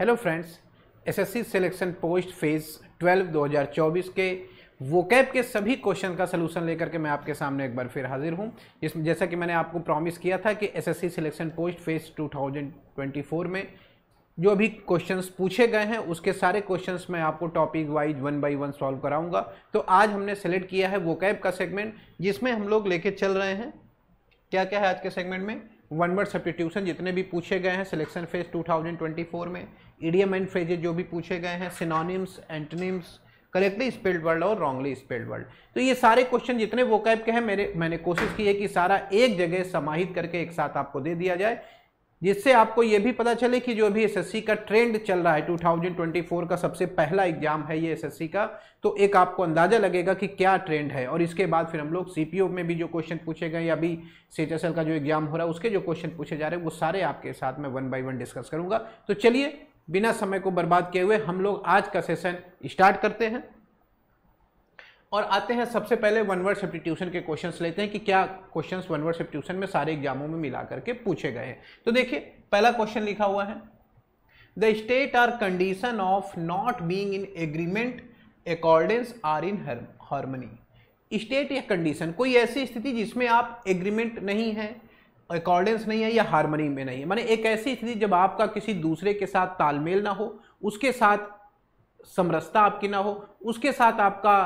Hello friends, SSC selection post phase 12 2024 के vocab के सभी क्वेश्चन का सलूशन लेकर के मैं आपके सामने एक बार फिर हाजिर हूं। जिसमें जैसा कि मैंने आपको प्रॉमिस किया था कि एसएससी सिलेक्शन पोस्ट फेज 2024 में जो अभी क्वेश्चंस पूछे गए हैं उसके सारे क्वेश्चंस मैं आपको टॉपिक वाइज 1 बाय 1 सॉल्व कराऊंगा। तो आज हमने सेलेक्ट किया है वोकैब का सेगमेंट, जिसमें हम लोग लेके चल रहे हैं क्या क्या है आज के सेगमेंट में। वन वर्ड सब्स्टिट्यूशन जितने भी पूछे गए हैं सिलेक्शन फेज 2024 में, इडियम एंड फ्रेजेज जो भी पूछे गए हैं, synonyms, antonyms, correctly spelled word और रॉन्गली स्पेल्ड वर्ड, तो ये सारे क्वेश्चन जितने वोकैब के हैं मैंने कोशिश की है कि सारा एक जगह समाहित करके एक साथ आपको दे दिया जाए, जिससे आपको ये भी पता चले कि जो अभी एसएससी का ट्रेंड चल रहा है 2024 का सबसे पहला एग्जाम है ये एसएससी का, तो एक आपको अंदाजा लगेगा कि क्या ट्रेंड है। और इसके बाद फिर हम लोग सीपीओ में भी जो क्वेश्चन पूछे गए या अभी सीएचएसएल का जो एग्जाम हो रहा है उसके जो क्वेश्चन पूछे जा रहे हैं वो सारे आपके साथ में 1 बाय 1 डिस्कस करूंगा। तो चलिए बिना समय को बर्बाद किए हुए हम लोग आज का सेशन स्टार्ट करते हैं और आते हैं सबसे पहले वन वर्ड सब्स्टिट्यूशन के क्वेश्चंस लेते हैं कि क्या क्वेश्चंस वन वर्ड सब्स्टिट्यूशन में सारे एग्जामों में मिला करके पूछे गए हैं। तो देखिए पहला क्वेश्चन लिखा हुआ है, the state or condition of not being in agreement accordance or in harmony. State या कंडीशन कोई ऐसी स्थिति जिसमें आप एग्रीमेंट नहीं है, अकॉर्डेंस नहीं है या हार्मनी में नहीं है, माने एक ऐसी स्थिति जब आपका किसी दूसरे के साथ तालमेल ना हो, उसके साथ समरसता आपकी ना हो, उसके साथ आपका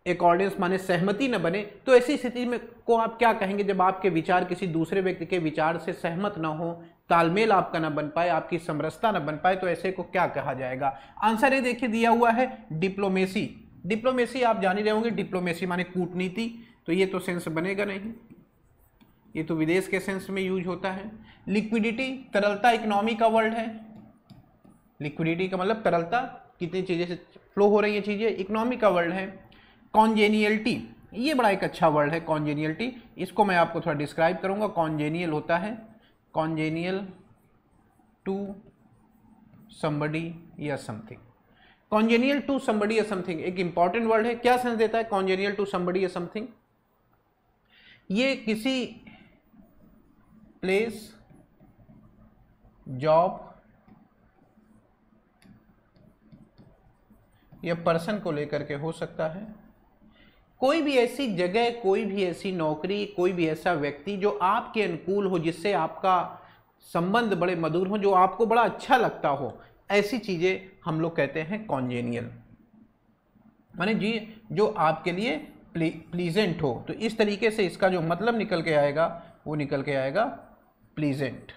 अकॉर्डेंस माने सहमति न बने, तो ऐसी स्थिति में को आप क्या कहेंगे जब आपके विचार किसी दूसरे व्यक्ति के विचार से सहमत ना हो, तालमेल आपका ना बन पाए, आपकी समरसता न बन पाए, तो ऐसे को क्या कहा जाएगा। आंसर ये देखिए दिया हुआ है डिप्लोमेसी। डिप्लोमेसी आप जान ही रहे होंगे, डिप्लोमेसी माने कूटनीति, तो ये तो सेंस बनेगा नहीं, ये तो विदेश के सेंस में यूज होता है। लिक्विडिटी तरलता इकोनॉमी का वर्ड है, लिक्विडिटी का मतलब तरलता, कितनी चीजें से फ्लो हो रही है चीजें, इकोनॉमी का वर्ड है। कॉन्जेनियलिटी ये बड़ा एक अच्छा वर्ड है कॉन्जेनियलिटी, इसको मैं आपको थोड़ा डिस्क्राइब करूंगा। कॉन्जेनियल होता है कॉन्जेनियल टू समबडी या समथिंग, कॉन्जेनियल टू समबडी या समथिंग एक इंपॉर्टेंट वर्ड है। क्या सेंस देता है कॉन्जेनियल टू समबडी या समथिंग? ये किसी प्लेस, जॉब या पर्सन को लेकर के हो सकता है, कोई भी ऐसी जगह, कोई भी ऐसी नौकरी, कोई भी ऐसा व्यक्ति जो आपके अनुकूल हो, जिससे आपका संबंध बड़े मधुर हो, जो आपको बड़ा अच्छा लगता हो, ऐसी चीजें हम लोग कहते हैं कॉन्जेनियल, माने जी जो आपके लिए प्लीजेंट हो। तो इस तरीके से इसका जो मतलब निकल के आएगा वो निकल के आएगा प्लीजेंट,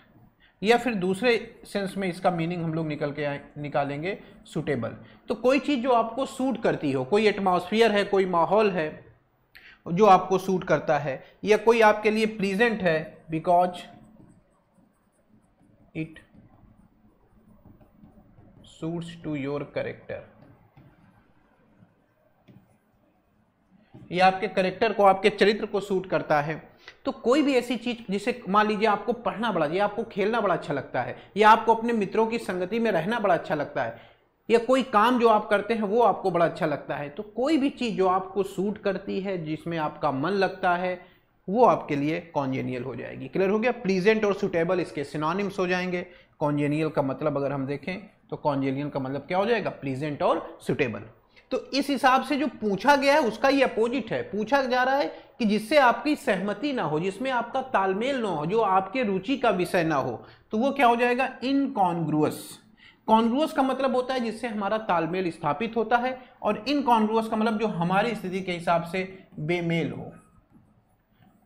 या फिर दूसरे सेंस में इसका मीनिंग हम लोग निकालेंगे सूटेबल। तो कोई चीज़ जो आपको सूट करती हो, कोई एटमॉस्फेयर है, कोई माहौल है जो आपको सूट करता है, या कोई आपके लिए प्लीजेंट है because it suits to your character, या आपके कैरेक्टर को, आपके चरित्र को सूट करता है। तो कोई भी ऐसी चीज जिसे मान लीजिए आपको पढ़ना बड़ा, या आपको खेलना बड़ा अच्छा लगता है, या आपको अपने मित्रों की संगति में रहना बड़ा अच्छा लगता है, या कोई काम जो आप करते हैं वो आपको बड़ा अच्छा लगता है, तो कोई भी चीज जो आपको सूट करती है, जिसमें आपका मन लगता है, वो आपके लिए कॉन्जेनियल हो जाएगी। क्लियर हो गया। प्लीजेंट और सुटेबल इसके सिनोनिम्स हो जाएंगे। कॉन्जेनियल का मतलब अगर हम देखें तो कॉन्जेनियल का मतलब क्या हो जाएगा, प्लीजेंट और सुटेबल। तो इस हिसाब से जो पूछा गया है उसका ये अपोजिट है। पूछा जा रहा है कि जिससे आपकी सहमति ना हो, जिसमें आपका तालमेल ना हो, जो आपके रुचि का विषय ना हो, तो वो क्या हो जाएगा, इनकॉन्ग्रुअस। कॉन्ग्रुअस का मतलब होता है जिससे हमारा तालमेल स्थापित होता है, और इनकॉन्ग्रुअस का मतलब जो हमारी स्थिति के हिसाब से बेमेल हो,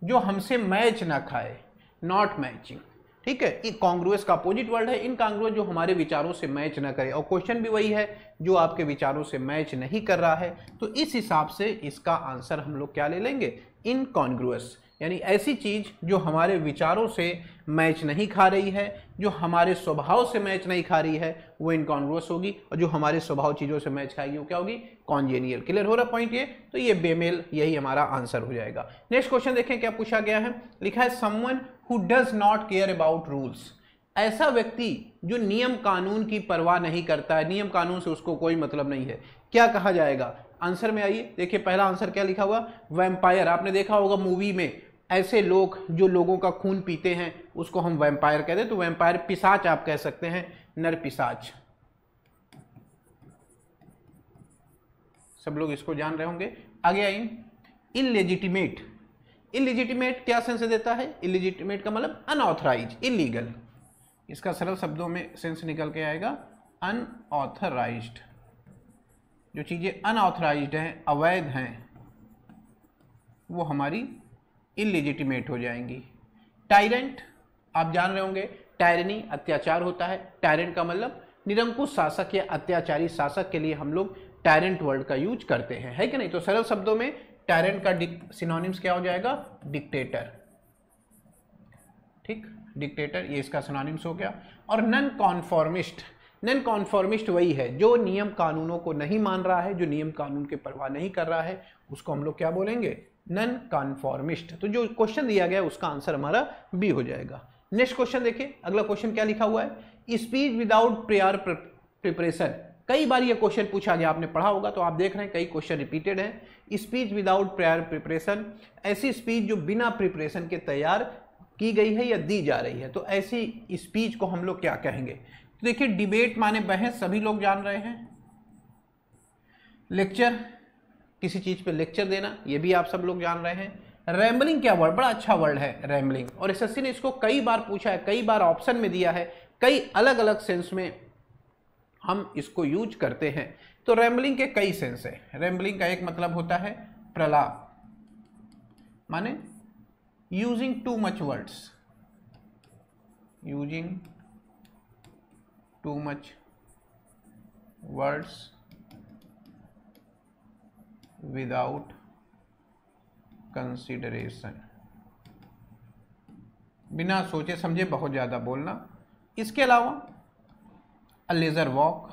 जो हमसे मैच ना खाए, नॉट मैचिंग। ठीक है, कॉन्ग्रुअस का अपोजिट वर्ड है इनकॉन्ग्रुअस, जो हमारे विचारों से मैच ना करे, और क्वेश्चन भी वही है जो आपके विचारों से मैच नहीं कर रहा है। तो इस हिसाब से इसका आंसर हम लोग क्या ले लेंगे, इनकॉन्ग्रुअस, यानी ऐसी चीज जो हमारे विचारों से मैच नहीं खा रही है, जो हमारे स्वभाव से मैच नहीं खा रही है, वो इनकॉन्ग्रुअस होगी, और जो हमारे स्वभाव चीजों से मैच खाएगी वो क्या होगी, कॉन्जेनियल। क्लियर हो रहा पॉइंट ये? तो ये बेमेल, यही हमारा आंसर हो जाएगा। नेक्स्ट क्वेश्चन देखें क्या पूछा गया है। लिखा है someone who does not care about rules. ऐसा व्यक्ति जो नियम कानून की परवाह नहीं करता है, नियम कानून से उसको कोई मतलब नहीं है, क्या कहा जाएगा। आंसर में आइए, देखिए पहला आंसर क्या लिखा हुआ, वैम्पायर। आपने देखा होगा मूवी में ऐसे लोग जो लोगों का खून पीते हैं उसको हम वैम्पायर कहते हैं। तो वैम्पायर पिशाच आप कह सकते हैं, नर पिशाच। सब लोग इसको जान रहे होंगे। आगे आइए, इलेजिटिमेट। इलेजिटिमेट क्या सेंस देता है? इलेजिटिमेट का मतलब अनऑथराइज, इलीगल। इसका सरल शब्दों में सेंस निकल के आएगा अनऑथराइज्ड। जो चीज़ें अनऑथराइज्ड हैं, अवैध हैं, वो हमारी इलेजिटिमेट हो जाएंगी। टायरेंट, आप जान रहे होंगे, टायरनी अत्याचार होता है। टायरेंट का मतलब निरंकुश शासक या अत्याचारी शासक के लिए हम लोग टायरेंट वर्ड का यूज करते हैं, है कि नहीं? तो सरल शब्दों में टायरेंट का सिनोनिम्स क्या हो जाएगा? डिक्टेटर। ठीक, डिक्टेटर, ये इसका सिनोनिम्स हो गया। और नन कॉन्फॉर्मिस्ट। नन कॉन्फॉर्मिस्ट वही है जो नियम कानूनों को नहीं मान रहा है, जो नियम कानून के परवाह नहीं कर रहा है, उसको हम लोग क्या बोलेंगे? नन कॉन्फॉर्मिस्ट। तो जो क्वेश्चन दिया गया है उसका आंसर हमारा बी हो जाएगा। नेक्स्ट क्वेश्चन देखिए, अगला क्वेश्चन क्या लिखा हुआ है? Speech without prior preparation. कई बार ये क्वेश्चन पूछा गया, आपने पढ़ा होगा, तो आप देख रहे हैं कई क्वेश्चन रिपीटेड हैं। स्पीच विदाउट प्रियर प्रिपरेशन, ऐसी स्पीच जो बिना प्रिपरेशन के तैयार की गई है या दी जा रही है, तो ऐसी स्पीच को हम लोग क्या कहेंगे? तो देखिए, डिबेट माने बहस, सभी लोग जान रहे हैं। लेक्चर, किसी चीज पे लेक्चर देना, ये भी आप सब लोग जान रहे हैं। रैम्बलिंग क्या वर्ड, बड़ा अच्छा वर्ड है रैम्बलिंग, और एसएससी ने इसको कई बार पूछा है, कई बार ऑप्शन में दिया है, कई अलग अलग सेंस में हम इसको यूज करते हैं। तो रैम्बलिंग के कई सेंस है। रैम्बलिंग का एक मतलब होता है प्रलाप, माने using too much words, using too much words without consideration, बिना सोचे समझे बहुत ज्यादा बोलना। इसके अलावा अ लेजर वॉक,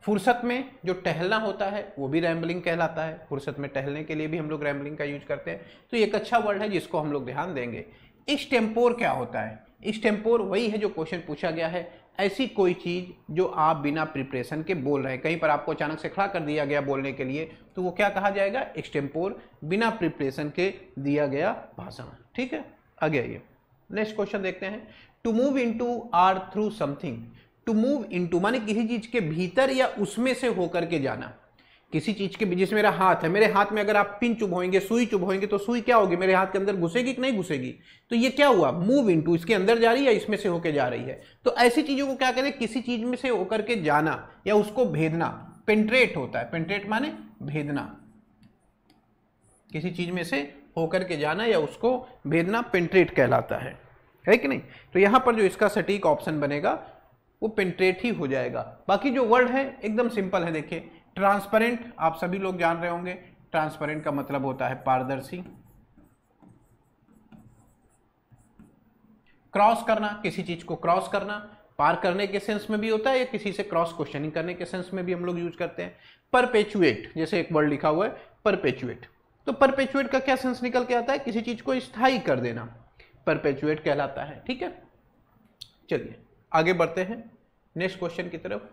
फुर्सत में जो टहलना होता है वो भी रैम्बलिंग कहलाता है। फुर्सत में टहलने के लिए भी हम लोग रैम्बलिंग का यूज करते हैं। तो एक अच्छा वर्ड है जिसको हम लोग ध्यान देंगे। एक्सटेम्पोर क्या होता है? एक्सटेम्पोर वही है जो क्वेश्चन पूछा गया है, ऐसी कोई चीज जो आप बिना प्रिपरेशन के बोल रहे हैं, कहीं पर आपको अचानक से खड़ा कर दिया गया बोलने के लिए, तो वो क्या कहा जाएगा? एक्सटेम्पोर, बिना प्रिपरेशन के दिया गया भाषण। ठीक है, आगे आइए, नेक्स्ट क्वेश्चन देखते हैं। To move into or through something. To move into माने किसी चीज के भीतर या उसमें से होकर के जाना। किसी चीज के, जिसमें मेरा हाथ है, मेरे हाथ में अगर आप पिन चुभोएंगे, सुई चुभोएंगे, तो सुई क्या होगी? मेरे हाथ के अंदर घुसेगी कि नहीं घुसेगी? तो ये क्या हुआ? मूव इनटू, इसके अंदर जा रही है या इसमें से होकर जा रही है। तो ऐसी चीजों को क्या कहते हैं? किसी चीज में से होकर के जाना या उसको भेदना, पेंट्रेट होता है। पेंट्रेट माने भेदना, किसी चीज में से होकर के जाना या उसको भेदना पेंट्रेट कहलाता है कि नहीं? तो यहां पर जो इसका सटीक ऑप्शन बनेगा वो पेंट्रेट ही हो जाएगा। बाकी जो वर्ड है एकदम सिंपल है। देखिए, ट्रांसपेरेंट आप सभी लोग जान रहे होंगे। ट्रांसपेरेंट का मतलब होता है पारदर्शी। क्रॉस करना, किसी चीज को क्रॉस करना, पार करने के सेंस में भी होता है या किसी से क्रॉस क्वेश्चनिंग करने के सेंस में भी हम लोग यूज करते हैं। परपेचुएट, जैसे एक वर्ड लिखा हुआ है परपेचुएट, तो परपेचुएट का क्या सेंस निकल के आता है? किसी चीज को स्थायी कर देना, परपेचुएट कहलाता है। ठीक है, चलिए आगे बढ़ते हैं नेक्स्ट क्वेश्चन की तरफ।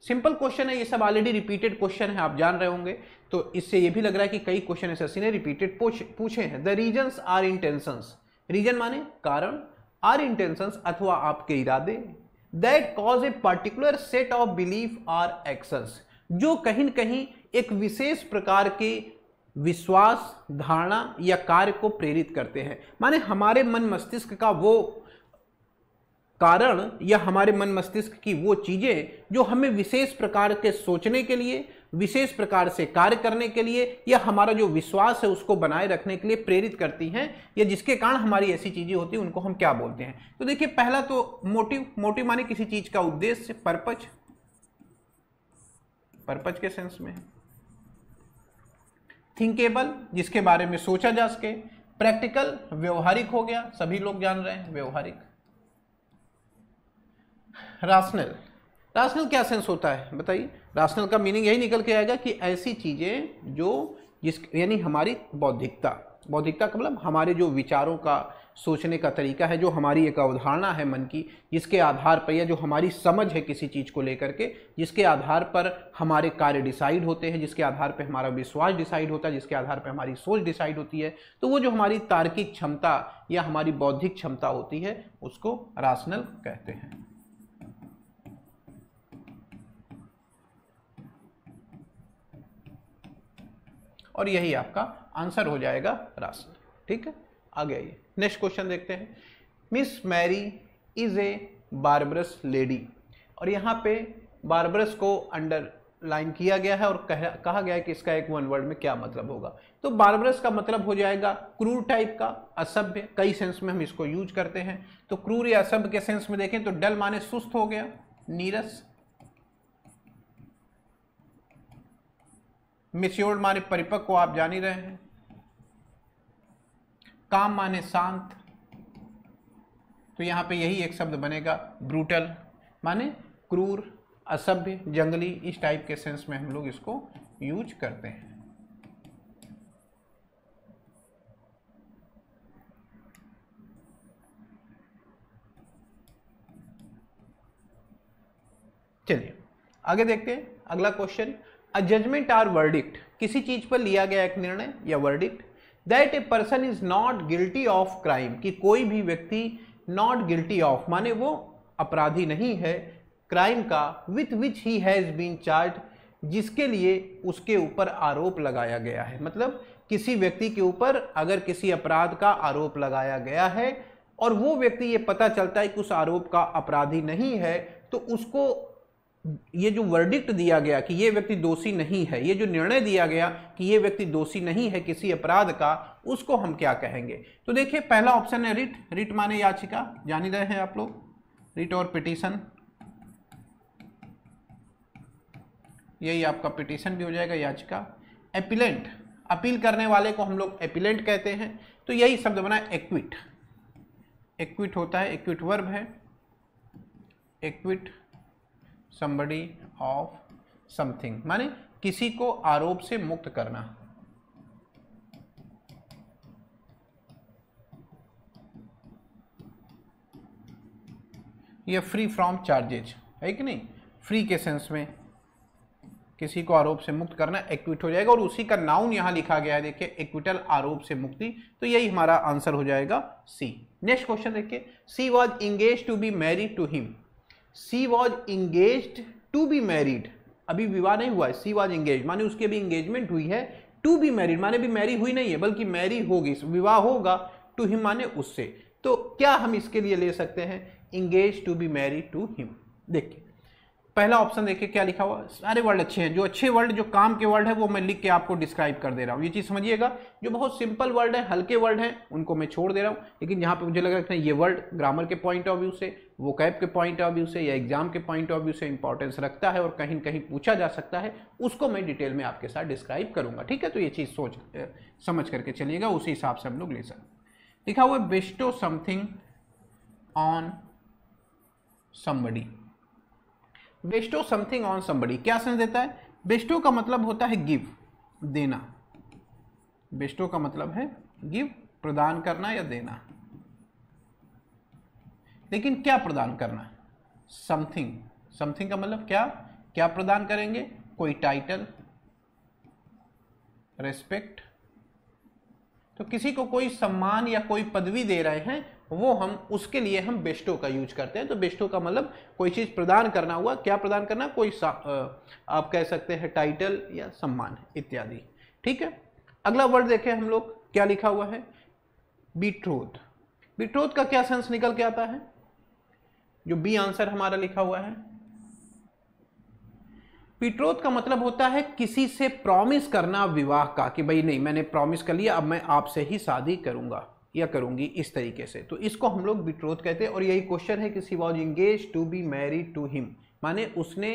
सिंपल क्वेश्चन है, ये सब ऑलरेडी रिपीटेड क्वेश्चन है, आप जान रहे होंगे। तो इससे ये भी लग रहा है कि कई क्वेश्चन एसएससी ने रिपीटेड पूछे हैं। The reasons or intentions, reason माने कारण, आर इंटेंशंस अथवा आपके इरादे, that cause a particular set of belief or actions, जो कहीं न कहीं एक विशेष प्रकार के विश्वास, धारणा या कार्य को प्रेरित करते हैं। माने हमारे मन मस्तिष्क का वो कारण या हमारे मन मस्तिष्क की वो चीजें जो हमें विशेष प्रकार के सोचने के लिए, विशेष प्रकार से कार्य करने के लिए, या हमारा जो विश्वास है उसको बनाए रखने के लिए प्रेरित करती हैं, या जिसके कारण हमारी ऐसी चीजें होती हैं, उनको हम क्या बोलते हैं? तो देखिए, पहला तो मोटिव। मोटिव माने किसी चीज का उद्देश्य, पर्पज, पर्पज के सेंस में। थिंकेबल, जिसके बारे में सोचा जा सके। प्रैक्टिकल, व्यवहारिक हो गया, सभी लोग जान रहे हैं व्यवहारिक। राशनल, राशनल क्या सेंस होता है बताइए? राशनल का मीनिंग यही निकल के आएगा कि ऐसी चीजें जो यानी हमारी बौद्धिकता, बौद्धिकता का मतलब हमारे जो विचारों का, सोचने का तरीका है, जो हमारी एक अवधारणा है मन की, जिसके आधार पर, या जो हमारी समझ है किसी चीज को लेकर के, जिसके आधार पर हमारे कार्य डिसाइड होते हैं, जिसके आधार पर हमारा विश्वास डिसाइड होता है, जिसके आधार पर हमारी सोच डिसाइड होती है, तो वो जो हमारी तार्किक क्षमता या हमारी बौद्धिक क्षमता होती है उसको राशनल कहते हैं। और यही आपका आंसर हो जाएगा राशन। ठीक है, आगे आइए नेक्स्ट क्वेश्चन देखते हैं। Miss Mary is a barbarous lady, और यहाँ पे बार्बरस को अंडरलाइन किया गया है और कहा गया है कि इसका एक वन वर्ड में क्या मतलब होगा। तो बार्बरस का मतलब हो जाएगा क्रूर टाइप का, असभ्य, कई सेंस में हम इसको यूज करते हैं। तो क्रूर या असभ्य के सेंस में देखें तो डल माने सुस्त हो गया, नीरस, मैच्योर्ड माने परिपक्व, आप जान ही रहे हैं, काम माने शांत, तो यहां पे यही एक शब्द बनेगा ब्रूटल, माने क्रूर, असभ्य, जंगली, इस टाइप के सेंस में हम लोग इसको यूज करते हैं। चलिए आगे देखते हैं अगला question. A judgment or verdict, किसी चीज पर लिया गया एक निर्णय या verdict, that a person is not guilty of crime, कि कोई भी व्यक्ति नॉट गिल्टी ऑफ माने वो अपराधी नहीं है, क्राइम का, with which he has been charge, जिसके लिए उसके ऊपर आरोप लगाया गया है। मतलब किसी व्यक्ति के ऊपर अगर किसी अपराध का आरोप लगाया गया है और वो व्यक्ति ये पता चलता है कि उस आरोप का अपराधी नहीं है, तो उसको ये जो वर्डिक्ट दिया गया कि ये व्यक्ति दोषी नहीं है, ये जो निर्णय दिया गया कि ये व्यक्ति दोषी नहीं है किसी अपराध का, उसको हम क्या कहेंगे। तो देखिए पहला ऑप्शन है रिट, रिट माने याचिका, जान ही रहे हैं आप लोग, रिट और पिटीशन, यही आपका पिटीशन भी हो जाएगा, याचिका। एपिलेंट, अपील करने वाले को हम लोग एपिलेंट कहते हैं, तो यही शब्द बना एक्विट, एक्विट होता है, एक्विट वर्ब है, एक्विट somebody of something, माने किसी को आरोप से मुक्त करना। यह फ्री फ्रॉम चार्जेज है कि नहीं, फ्री के सेंस में किसी को आरोप से मुक्त करना एक्विट हो जाएगा, और उसी का नाउन यहां लिखा गया है, देखिए एक्विटल, आरोप से मुक्ति, तो यही हमारा आंसर हो जाएगा सी। नेक्स्ट क्वेश्चन देखिए, she was engage to be married to him, she was engaged to be married, अभी विवाह नहीं हुआ है, सी वॉज इंगेज माने उसकी अभी इंगेजमेंट हुई है, टू बी मैरिड माने भी मैरी हुई नहीं है बल्कि मैरी होगी, विवाह होगा, टू हिम माने उससे। तो क्या हम इसके लिए ले सकते हैं, engage to be married to him. देखिए पहला ऑप्शन देखिए क्या लिखा हुआ, सारे वर्ड अच्छे हैं, जो अच्छे वर्ड जो काम के वर्ड है वो मैं लिख के आपको डिस्क्राइब कर दे रहा हूँ, ये चीज समझिएगा। जो बहुत सिंपल वर्ड है, हल्के वर्ड हैं, उनको मैं छोड़ दे रहा हूँ, लेकिन जहाँ पे मुझे लग रहा है ये वर्ड ग्रामर के पॉइंट ऑफ व्यू से, वोकैब के पॉइंट ऑफ व्यू से या एग्जाम के पॉइंट ऑफ व्यू से इंपॉर्टेंस रखता है और कहीं कहीं पूछा जा सकता है, उसको मैं डिटेल में आपके साथ डिस्क्राइब करूंगा। ठीक है, तो ये चीज सोच समझ करके चलिएगा, उसी हिसाब से हम लोग ले सकते। लिखा हुआ Bairstow something on somebody, Bairstow something on somebody क्या सेंस देता है, बेस्टो का मतलब होता है गिव, देना, बेस्टो का मतलब है गिव, प्रदान करना या देना, लेकिन क्या प्रदान करना, समथिंग, समथिंग का मतलब क्या, क्या प्रदान करेंगे, कोई टाइटल, रेस्पेक्ट, तो किसी को कोई सम्मान या कोई पदवी दे रहे हैं, वो हम उसके लिए हम बेस्टो का यूज करते हैं। तो बेस्टो का मतलब कोई चीज प्रदान करना हुआ, क्या प्रदान करना, कोई आप कह सकते हैं टाइटल या सम्मान इत्यादि। ठीक है, अगला वर्ड देखें हम लोग क्या लिखा हुआ है, बीट्रोथ, बीट्रोथ का क्या सेंस निकल के आता है, जो बी आंसर हमारा लिखा हुआ है, बीट्रोथ का मतलब होता है किसी से प्रॉमिस करना विवाह का, कि भाई नहीं मैंने प्रॉमिस कर लिया, अब मैं आपसे ही शादी करूंगा या करूंगी, इस तरीके से, तो इसको हम लोग बीट्रोथ कहते हैं। और यही क्वेश्चन है कि she was engage to be married to him, माने उसने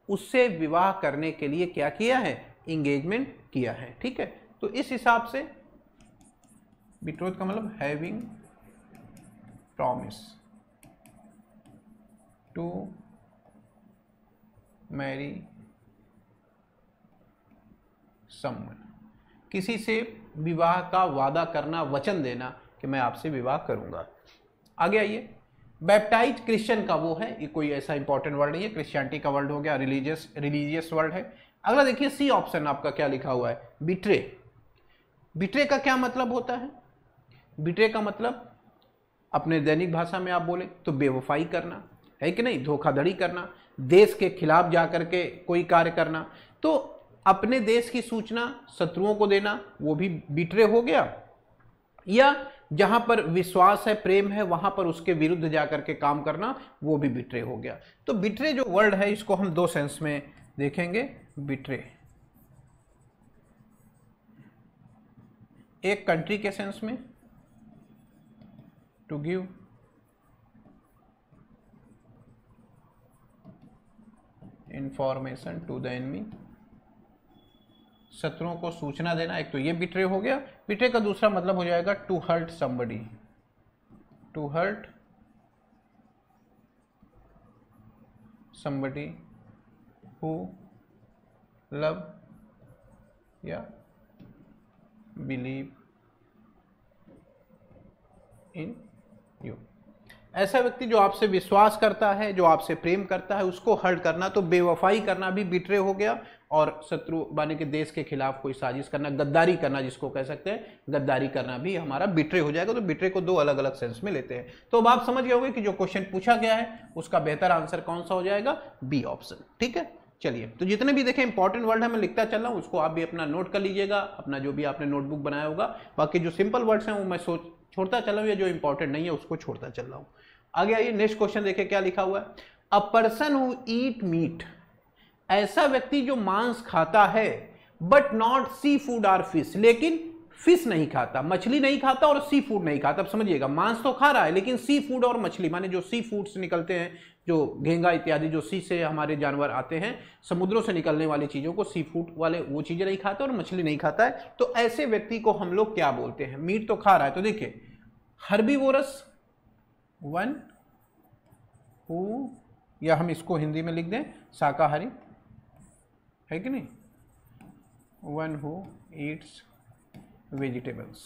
उससे विवाह करने के लिए क्या किया है, इंगेजमेंट किया है। ठीक है, तो इस हिसाब से बीट्रोथ का मतलब having promise to marry someone, किसी से विवाह का वादा करना, वचन देना कि मैं आपसे विवाह करूंगा। आगे आइए, बैप्टाइज क्रिश्चियन का वो है, ये कोई ऐसा इंपॉर्टेंट वर्ड नहीं है, क्रिश्चियनिटी का वर्ड हो गया, रिलीजियस वर्ड है। अगला देखिए सी ऑप्शन आपका क्या लिखा हुआ है, बिट्रे, बिट्रे का क्या मतलब होता है, बिट्रे का मतलब अपने दैनिक भाषा में आप बोले तो बेवफाई करना है कि नहीं, धोखाधड़ी करना, देश के खिलाफ जाकर के कोई कार्य करना। तो अपने देश की सूचना शत्रुओं को देना वो भी बिट्रे हो गया, या जहां पर विश्वास है, प्रेम है, वहां पर उसके विरुद्ध जाकर के काम करना वो भी बिट्रे हो गया। तो बिट्रे जो वर्ड है इसको हम दो सेंस में देखेंगे। बिट्रे एक कंट्री के सेंस में, to give information to the enemy, शत्रुओं को सूचना देना, एक तो ये बिट्रे हो गया। बिट्रे का दूसरा मतलब हो जाएगा to hurt somebody, to hurt somebody who love या बिलीव इन यू। ऐसा व्यक्ति जो आपसे विश्वास करता है, जो आपसे प्रेम करता है, उसको हर्ट करना, तो बेवफाई करना भी बिट्रे हो गया। और शत्रु माने के देश के खिलाफ कोई साजिश करना, गद्दारी करना जिसको कह सकते हैं, गद्दारी करना भी हमारा बिट्रे हो जाएगा। तो बिट्रे को दो अलग अलग सेंस में लेते हैं। तो अब आप समझ गए होंगे कि जो क्वेश्चन पूछा गया है उसका बेहतर आंसर कौन सा हो जाएगा, बी ऑप्शन। ठीक है, चलिए, तो जितने भी देखें इंपॉर्टेंट वर्ड है मैं लिखता चल रहा हूँ, उसको आप भी अपना नोट कर लीजिएगा, अपना जो भी आपने नोटबुक बनाया होगा। बाकी जो सिंपल वर्ड्स हैं वो मैं छोड़ता चल रहा हूँ, या जो इंपॉर्टेंट नहीं है उसको छोड़ता चल रहा हूँ। आगे आइए, नेक्स्ट क्वेश्चन देखिए क्या लिखा हुआ है। A person who eat meat, ऐसा व्यक्ति जो मांस खाता है, बट नॉट सी फूड और फिश, लेकिन फिश नहीं खाता, मछली नहीं खाता और सी फूड नहीं खाता। अब समझिएगा, मांस तो खा रहा है लेकिन सी फूड और मछली माने जो सी फूड्स निकलते हैं, जो घेंगा इत्यादि जो सी से हमारे जानवर आते हैं, समुद्रों से निकलने वाली चीजों को सी फूड वाले वो चीजें नहीं खाता और मछली नहीं खाता है। तो ऐसे व्यक्ति को हम लोग क्या बोलते हैं? मीट तो खा रहा है, तो देखिए हर्बीवोरस वन हु, या हम इसको हिंदी में लिख दें शाकाहारी, है कि नहीं, one who eats vegetables.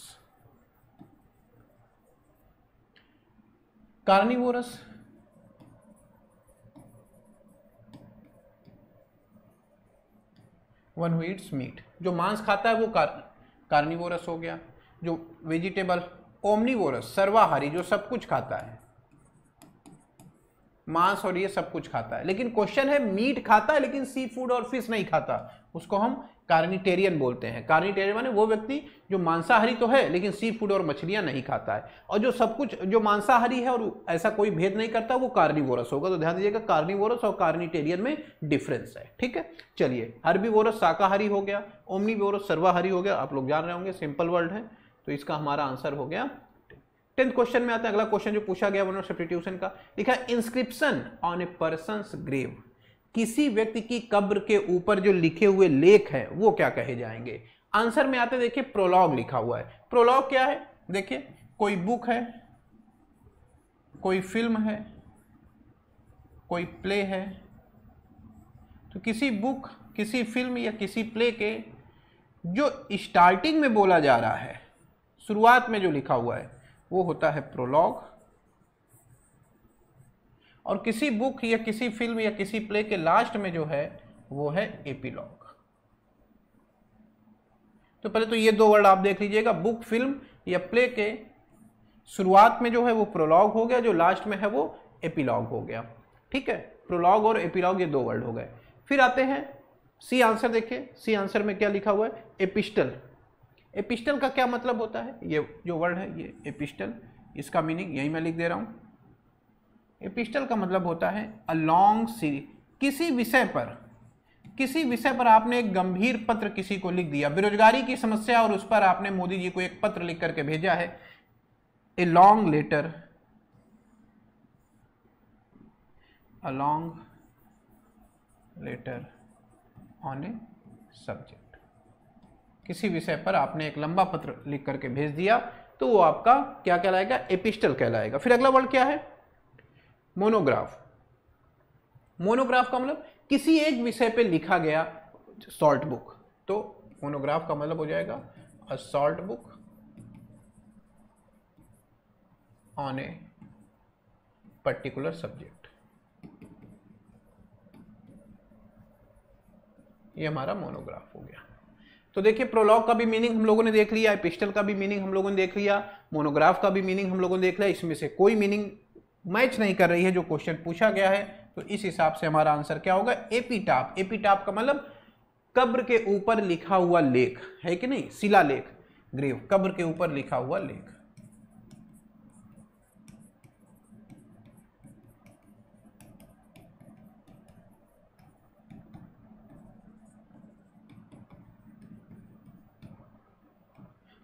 Carnivorous one who eats meat, जो मांस खाता है वो कार्निवोरस हो गया। जो वेजिटेबल, ओमनीवोरस सर्वाहारी, जो सब कुछ खाता है, मांस और ये सब कुछ खाता है। लेकिन क्वेश्चन है मीट खाता है लेकिन सी फूड और फिश नहीं खाता, उसको हम कार्निटेरियन बोलते हैं। कार्निटेरियन माने वो व्यक्ति जो मांसाहारी तो है लेकिन सी फूड और मछलियां नहीं खाता है, और जो सब कुछ जो मांसाहारी है और ऐसा कोई भेद नहीं करता वो कार्निवोरस होगा। तो ध्यान दीजिएगा, कार्निवोरस और कार्निटेरियन में डिफरेंस है। ठीक है, चलिए, हर्बीवोरस शाकाहारी हो गया, ओमनीवोरस सर्वाहारी हो गया, आप लोग जान रहे होंगे, सिंपल वर्ड है। तो इसका हमारा आंसर हो गया। 10th क्वेश्चन में आते हैं। अगला क्वेश्चन जो पूछा गया वन सब्स्टिट्यूशन का, लिखा है inscription on a person's grave, किसी व्यक्ति की कब्र के ऊपर जो लिखे हुए लेख हैं वो क्या कहे जाएंगे? आंसर में आते देखिए प्रोलॉग लिखा हुआ है। प्रोलॉग क्या है? देखिए, कोई बुक है, कोई फिल्म है, कोई प्ले है, तो किसी बुक, किसी फिल्म या किसी प्ले के जो स्टार्टिंग में बोला जा रहा है, शुरुआत में जो लिखा हुआ है वो होता है प्रोलॉग, और किसी बुक या किसी फिल्म या किसी प्ले के लास्ट में जो है वो है एपिलॉग। तो पहले तो ये दो वर्ड आप देख लीजिएगा, बुक, फिल्म या प्ले के शुरुआत में जो है वो प्रोलॉग हो गया, जो लास्ट में है वो एपिलॉग हो गया। ठीक है, प्रोलॉग और एपिलॉग ये दो वर्ड हो गए। फिर आते हैं सी आंसर। देखिए सी आंसर में क्या लिखा हुआ है? एपिस्टल। एपिस्टल का क्या मतलब होता है? ये जो वर्ड है ये एपिस्टल, इसका मीनिंग यही मैं लिख दे रहा हूं। एपिस्टल का मतलब होता है अ लॉन्ग सीरीज, किसी विषय पर आपने एक गंभीर पत्र किसी को लिख दिया, बेरोजगारी की समस्या, और उस पर आपने मोदी जी को एक पत्र लिख करके भेजा है। A long letter, a long letter on a subject, किसी विषय पर आपने एक लंबा पत्र लिख करके भेज दिया तो वो आपका क्या कहलाएगा? एपिस्टल कहलाएगा। फिर अगला वर्ड क्या है? मोनोग्राफ। मोनोग्राफ का मतलब किसी एक विषय पे लिखा गया शॉर्ट बुक, तो मोनोग्राफ का मतलब हो जाएगा a short book on a particular subject. ये हमारा मोनोग्राफ हो गया। तो देखिए प्रोलॉग का भी मीनिंग हम लोगों ने देख लिया, एपिस्टल का भी मीनिंग हम लोगों ने देख लिया, मोनोग्राफ का भी मीनिंग हम लोगों ने देख लिया। इसमें से कोई मीनिंग मैच नहीं कर रही है जो क्वेश्चन पूछा गया है, तो इस हिसाब से हमारा आंसर क्या होगा? एपिटाफ। एपिटाफ का मतलब कब्र के ऊपर लिखा हुआ लेख है कि नहीं, शिलालेख, ग्रेव, कब्र के ऊपर लिखा हुआ लेख।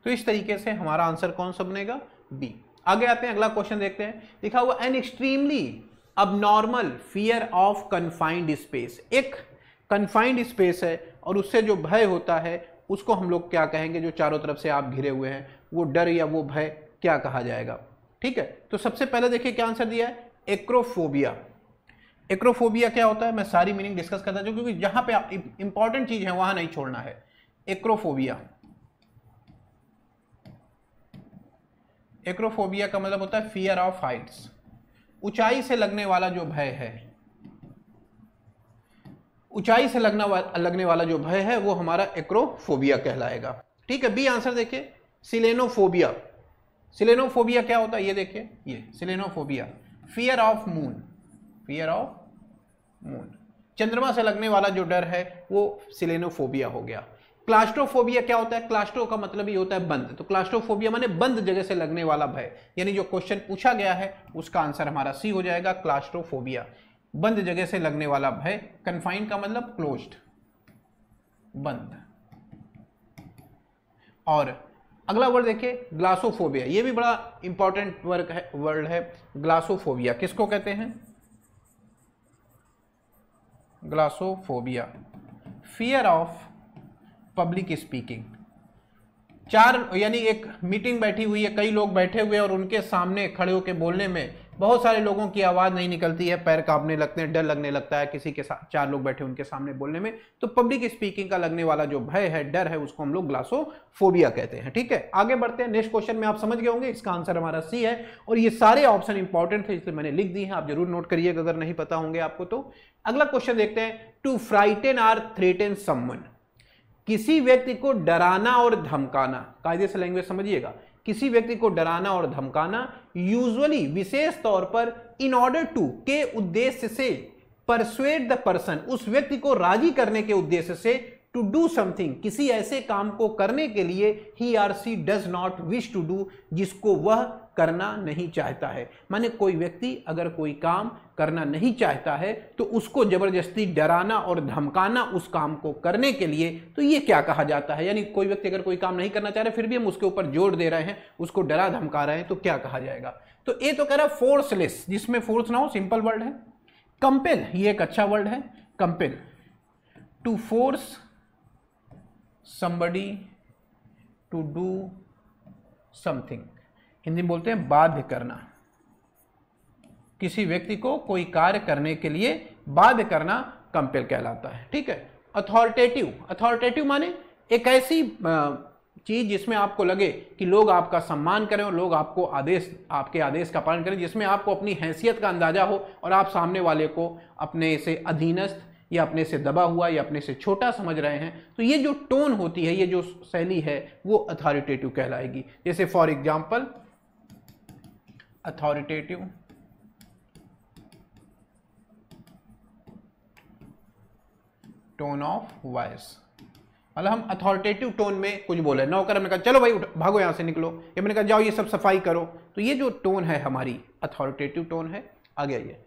तो इस तरीके से हमारा आंसर कौन सा बनेगा, बी। आगे आते हैं, अगला क्वेश्चन देखते हैं। लिखा हुआ an extremely abnormal fear of confined space. एक कन्फाइंड स्पेस है और उससे जो भय होता है उसको हम लोग क्या कहेंगे, जो चारों तरफ से आप घिरे हुए हैं, वो डर या वो भय क्या कहा जाएगा। ठीक है, तो सबसे पहले देखिए क्या आंसर दिया है, एक्रोफोबिया। एक्रोफोबिया क्या होता है, मैं सारी मीनिंग डिस्कस करता हूं क्योंकि जहां पे इंपॉर्टेंट चीज है वहां नहीं छोड़ना है। एक्रोफोबिया, एक्रोफोबिया का मतलब होता है फियर ऑफ हाइट्स, ऊंचाई से लगने वाला जो भय है, ऊंचाई से लगने वाला जो भय है वो हमारा एक्रोफोबिया कहलाएगा। ठीक है, बी आंसर देखिए, सिलेनोफोबिया। सिलेनोफोबिया क्या होता है, ये देखिए, ये selenophobia fear of moon, fear of moon, चंद्रमा से लगने वाला जो डर है वो सिलेनोफोबिया हो गया। क्लास्ट्रोफोबिया क्या होता है, क्लास्ट्रो का मतलब ही होता है बंद, तो क्लास्ट्रोफोबिया माने बंद जगह से लगने वाला भय, यानी जो क्वेश्चन पूछा गया है उसका आंसर हमारा सी हो जाएगा, क्लास्ट्रोफोबिया, बंद जगह से लगने वाला भय। कन्फाइन का मतलब क्लोज्ड, बंद। और अगला वर्ड देखिए ग्लासोफोबिया, ये भी बड़ा इंपॉर्टेंट वर्ड है। ग्लासोफोबिया किसको कहते हैं, ग्लासोफोबिया फियर ऑफ पब्लिक स्पीकिंग। चार यानी एक मीटिंग बैठी हुई है, कई लोग बैठे हुए हैं और उनके सामने खड़े होकर बोलने में बहुत सारे लोगों की आवाज नहीं निकलती है, पैर कांपने लगते हैं, डर लगने लगता है किसी के साथ, चार लोग बैठे उनके सामने बोलने में, तो पब्लिक स्पीकिंग का लगने वाला जो भय है, डर है, उसको हम लोग ग्लासोफोबिया कहते हैं। ठीक है, आगे बढ़ते हैं। नेक्स्ट क्वेश्चन में आप समझ गए होंगे, इसका आंसर हमारा सी है और ये सारे ऑप्शन इंपॉर्टेंट थे इसलिए मैंने लिख दी है, आप जरूर नोट करिएगा अगर नहीं पता होंगे आपको तो। अगला क्वेश्चन देखते हैं, टू फ्राइटन और थ्रेटन समवन, किसी व्यक्ति को डराना और धमकाना, कायदे से लैंग्वेज समझिएगा, किसी व्यक्ति को डराना और धमकाना यूजुअली विशेष तौर पर इन ऑर्डर टू के उद्देश्य से, परसुएड द पर्सन, उस व्यक्ति को राजी करने के उद्देश्य से, टू डू समथिंग, किसी ऐसे काम को करने के लिए, he or she does not wish to do, जिसको वह करना नहीं चाहता है। माने कोई व्यक्ति अगर कोई काम करना नहीं चाहता है तो उसको जबरदस्ती डराना और धमकाना उस काम को करने के लिए, तो ये क्या कहा जाता है। यानी कोई व्यक्ति अगर कोई काम नहीं करना चाह रहे फिर भी हम उसके ऊपर जोर दे रहे हैं, उसको डरा धमका रहे हैं, तो क्या कहा जाएगा। तो ये तो कह रहा है फोर्सलेस, जिसमें फोर्स ना हो, सिंपल वर्ड है। कंपेल, ये एक अच्छा वर्ड है, compel, to force somebody to do something, Hindi में बोलते हैं बाध्य करना, किसी व्यक्ति को कोई कार्य करने के लिए बाध्य करना कंपेल कहलाता है। ठीक है, अथॉरिटेटिव, अथॉरिटेटिव माने एक ऐसी चीज जिसमें आपको लगे कि लोग आपका सम्मान करें और लोग आपको आपके आदेश का पालन करें, जिसमें आपको अपनी हैसियत का अंदाजा हो और आप सामने वाले को अपने से अधीनस्थ या अपने से दबा हुआ या अपने से छोटा समझ रहे हैं, तो ये जो टोन होती है, ये जो शैली है, वो अथॉरिटेटिव कहलाएगी। जैसे for example, authoritative tone of voice, मतलब हम अथॉरिटेटिव टोन में कुछ बोले, नौकर हमने कहा चलो भाई भागो यहां से निकलो, या मैंने कहा जाओ ये सब सफाई करो, तो ये जो टोन है हमारी अथॉरिटेटिव टोन है। आगे आइए,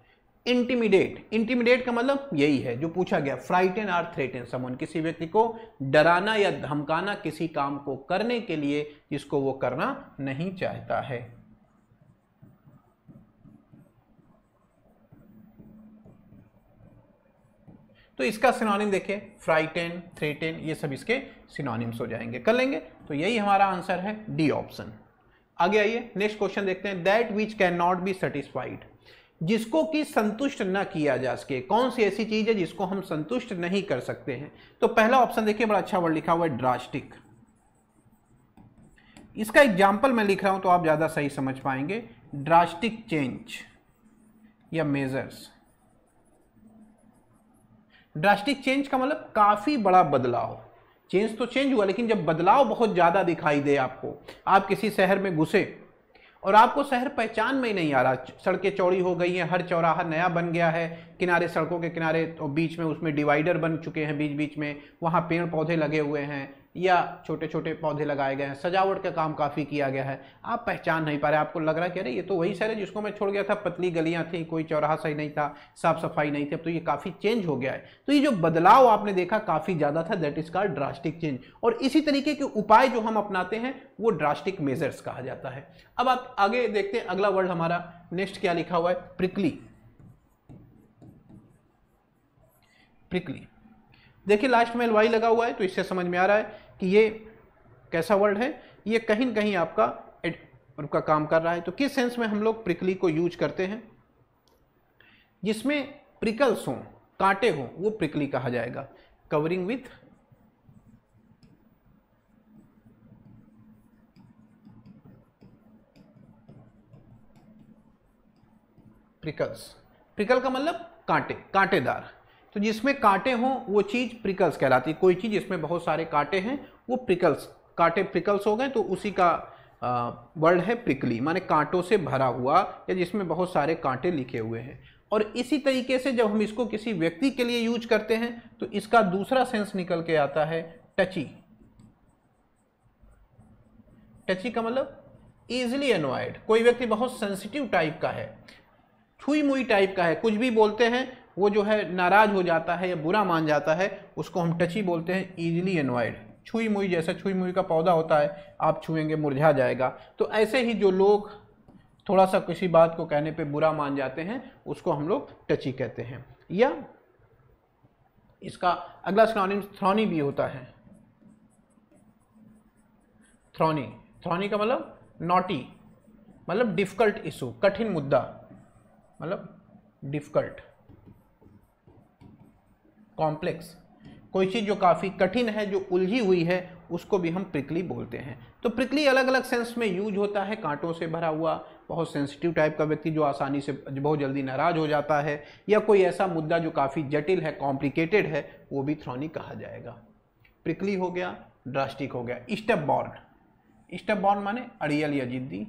इंटिमिडेट, इंटिमिडेट का मतलब यही है जो पूछा गया, फ्राइटन और थ्रेटन समवन, किसी व्यक्ति को डराना या धमकाना किसी काम को करने के लिए जिसको वो करना नहीं चाहता है। तो इसका सिनोनिम देखिए, फ्राइटन, थ्रेटन, ये सब इसके सिनोनिम्स हो जाएंगे, कर लेंगे। तो यही हमारा आंसर है, डी ऑप्शन। आगे आइए, नेक्स्ट क्वेश्चन देखते हैं, that which can not be satisfied, जिसको कि संतुष्ट न किया जा सके, कौन सी ऐसी चीज है जिसको हम संतुष्ट नहीं कर सकते हैं। तो पहला ऑप्शन देखिए, बड़ा अच्छा वर्ड लिखा हुआ है, ड्रास्टिक। इसका एग्जाम्पल मैं लिख रहा हूं तो आप ज्यादा सही समझ पाएंगे, ड्रास्टिक चेंज या मेजर्स। ड्रास्टिक चेंज का मतलब काफी बड़ा बदलाव, चेंज तो चेंज हुआ लेकिन जब बदलाव बहुत ज्यादा दिखाई दे आपको, आप किसी शहर में घुसे और आपको शहर पहचान में ही नहीं आ रहा, सड़कें चौड़ी हो गई हैं, हर चौराहा नया बन गया है, किनारे सड़कों के किनारे तो बीच में उसमें डिवाइडर बन चुके हैं, बीच बीच में वहाँ पेड़ पौधे लगे हुए हैं या छोटे छोटे पौधे लगाए गए हैं, सजावट का काम काफ़ी किया गया है, आप पहचान नहीं पा रहे, आपको लग रहा है कि अरे ये तो वही शहर है जिसको मैं छोड़ गया था, पतली गलियां थी, कोई चौराहा सही नहीं था, साफ सफाई नहीं थी, अब तो ये काफ़ी चेंज हो गया है। तो ये जो बदलाव आपने देखा काफ़ी ज़्यादा था, that is called drastic change. और इसी तरीके के उपाय जो हम अपनाते हैं वो ड्रास्टिक मेजर्स कहा जाता है। अब आप आगे देखते हैं, अगला वर्ड हमारा नेक्स्ट क्या लिखा हुआ है, प्रिकली। प्रिकली, देखिए लास्ट में वाई लगा हुआ है, तो इससे समझ में आ रहा है कि ये कैसा वर्ड है, ये कहीं न कहीं आपका काम कर रहा है। तो किस सेंस में हम लोग प्रिकली को यूज करते हैं, जिसमें प्रिकल्स हों, कांटे हों, वो प्रिकली कहा जाएगा। कवरिंग विथ प्रिकल्स, प्रिकल का मतलब कांटे, कांटेदार, तो जिसमें कांटे हों वो चीज प्रिकल्स कहलाती है। कोई चीज जिसमें बहुत सारे कांटे हैं वो प्रिकल्स, कांटे प्रिकल्स हो गए, तो उसी का वर्ड है प्रिकली, माने कांटों से भरा हुआ या जिसमें बहुत सारे कांटे लिखे हुए हैं। और इसी तरीके से जब हम इसको किसी व्यक्ति के लिए यूज करते हैं तो इसका दूसरा सेंस निकल के आता है टची। टची का मतलब इजिली अनॉयड, कोई व्यक्ति बहुत सेंसिटिव टाइप का है, छुई मुई टाइप का है, कुछ भी बोलते हैं वो जो है नाराज हो जाता है या बुरा मान जाता है, उसको हम टची बोलते हैं, इजिली अनॉयड। छुई मुई, जैसा छुई मुई का पौधा होता है, आप छुएंगे मुरझा जाएगा, तो ऐसे ही जो लोग थोड़ा सा किसी बात को कहने पे बुरा मान जाते हैं उसको हम लोग टची कहते हैं। या इसका अगला सिनोनिम थ्रॉनी भी होता है। थ्रॉनी, थ्रॉनी का मतलब नॉटी, मतलब डिफिकल्ट इशू, कठिन मुद्दा, मतलब डिफिकल्ट, कॉम्प्लेक्स, कोई चीज जो काफी कठिन है, जो उलझी हुई है, उसको भी हम प्रिकली बोलते हैं। तो प्रिकली अलग अलग सेंस में यूज होता है, कांटों से भरा हुआ, बहुत सेंसिटिव टाइप का व्यक्ति जो आसानी से बहुत जल्दी नाराज हो जाता है, या कोई ऐसा मुद्दा जो काफी जटिल है, कॉम्प्लिकेटेड है, वो भी थ्रॉनी कहा जाएगा। प्रिकली हो गया, ड्रास्टिक हो गया। स्टेप बॉर्न, स्टेप बॉर्न माने अड़ियल या जिद्दी,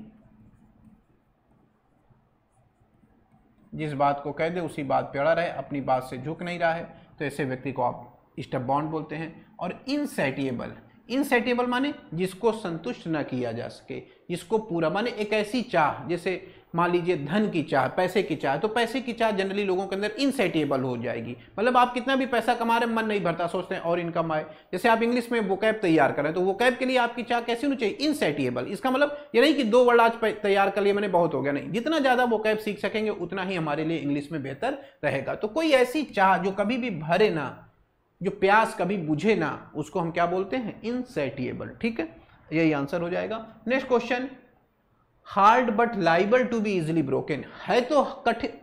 जिस बात को कह दे उसी बात पे अड़ा रहे, अपनी बात से झुक नहीं रहा है, तो ऐसे व्यक्ति को आप स्टेप बॉर्न बोलते हैं। और इनसैटिएबल, इनसैटिएबल माने जिसको संतुष्ट न किया जा सके, जिसको पूरा, माने एक ऐसी चाह, जैसे मान लीजिए धन की चाह, पैसे की चाह, तो पैसे की चाह जनरली लोगों के अंदर इनसैटिएबल हो जाएगी, मतलब आप कितना भी पैसा कमा रहे मन नहीं भरता, सोचते हैं और इनकम आए। जैसे आप इंग्लिश में वोकैब तैयार कर रहे हैं, तो वोकैब के लिए आपकी चाह कैसी होनी चाहिए, इनसैटिएबल। इसका मतलब ये नहीं कि 2 वर्ड आज तैयार कर लिए मैंने बहुत हो गया, नहीं, जितना ज्यादा वोकैब सीख सकेंगे उतना ही हमारे लिए इंग्लिश में बेहतर रहेगा। तो कोई ऐसी चाह जो कभी भी भरे ना, जो प्यास कभी बुझे ना, उसको हम क्या बोलते हैं, इनसैटिएबल। ठीक है, यही आंसर हो जाएगा। Next question, hard but liable to be easily broken, है तो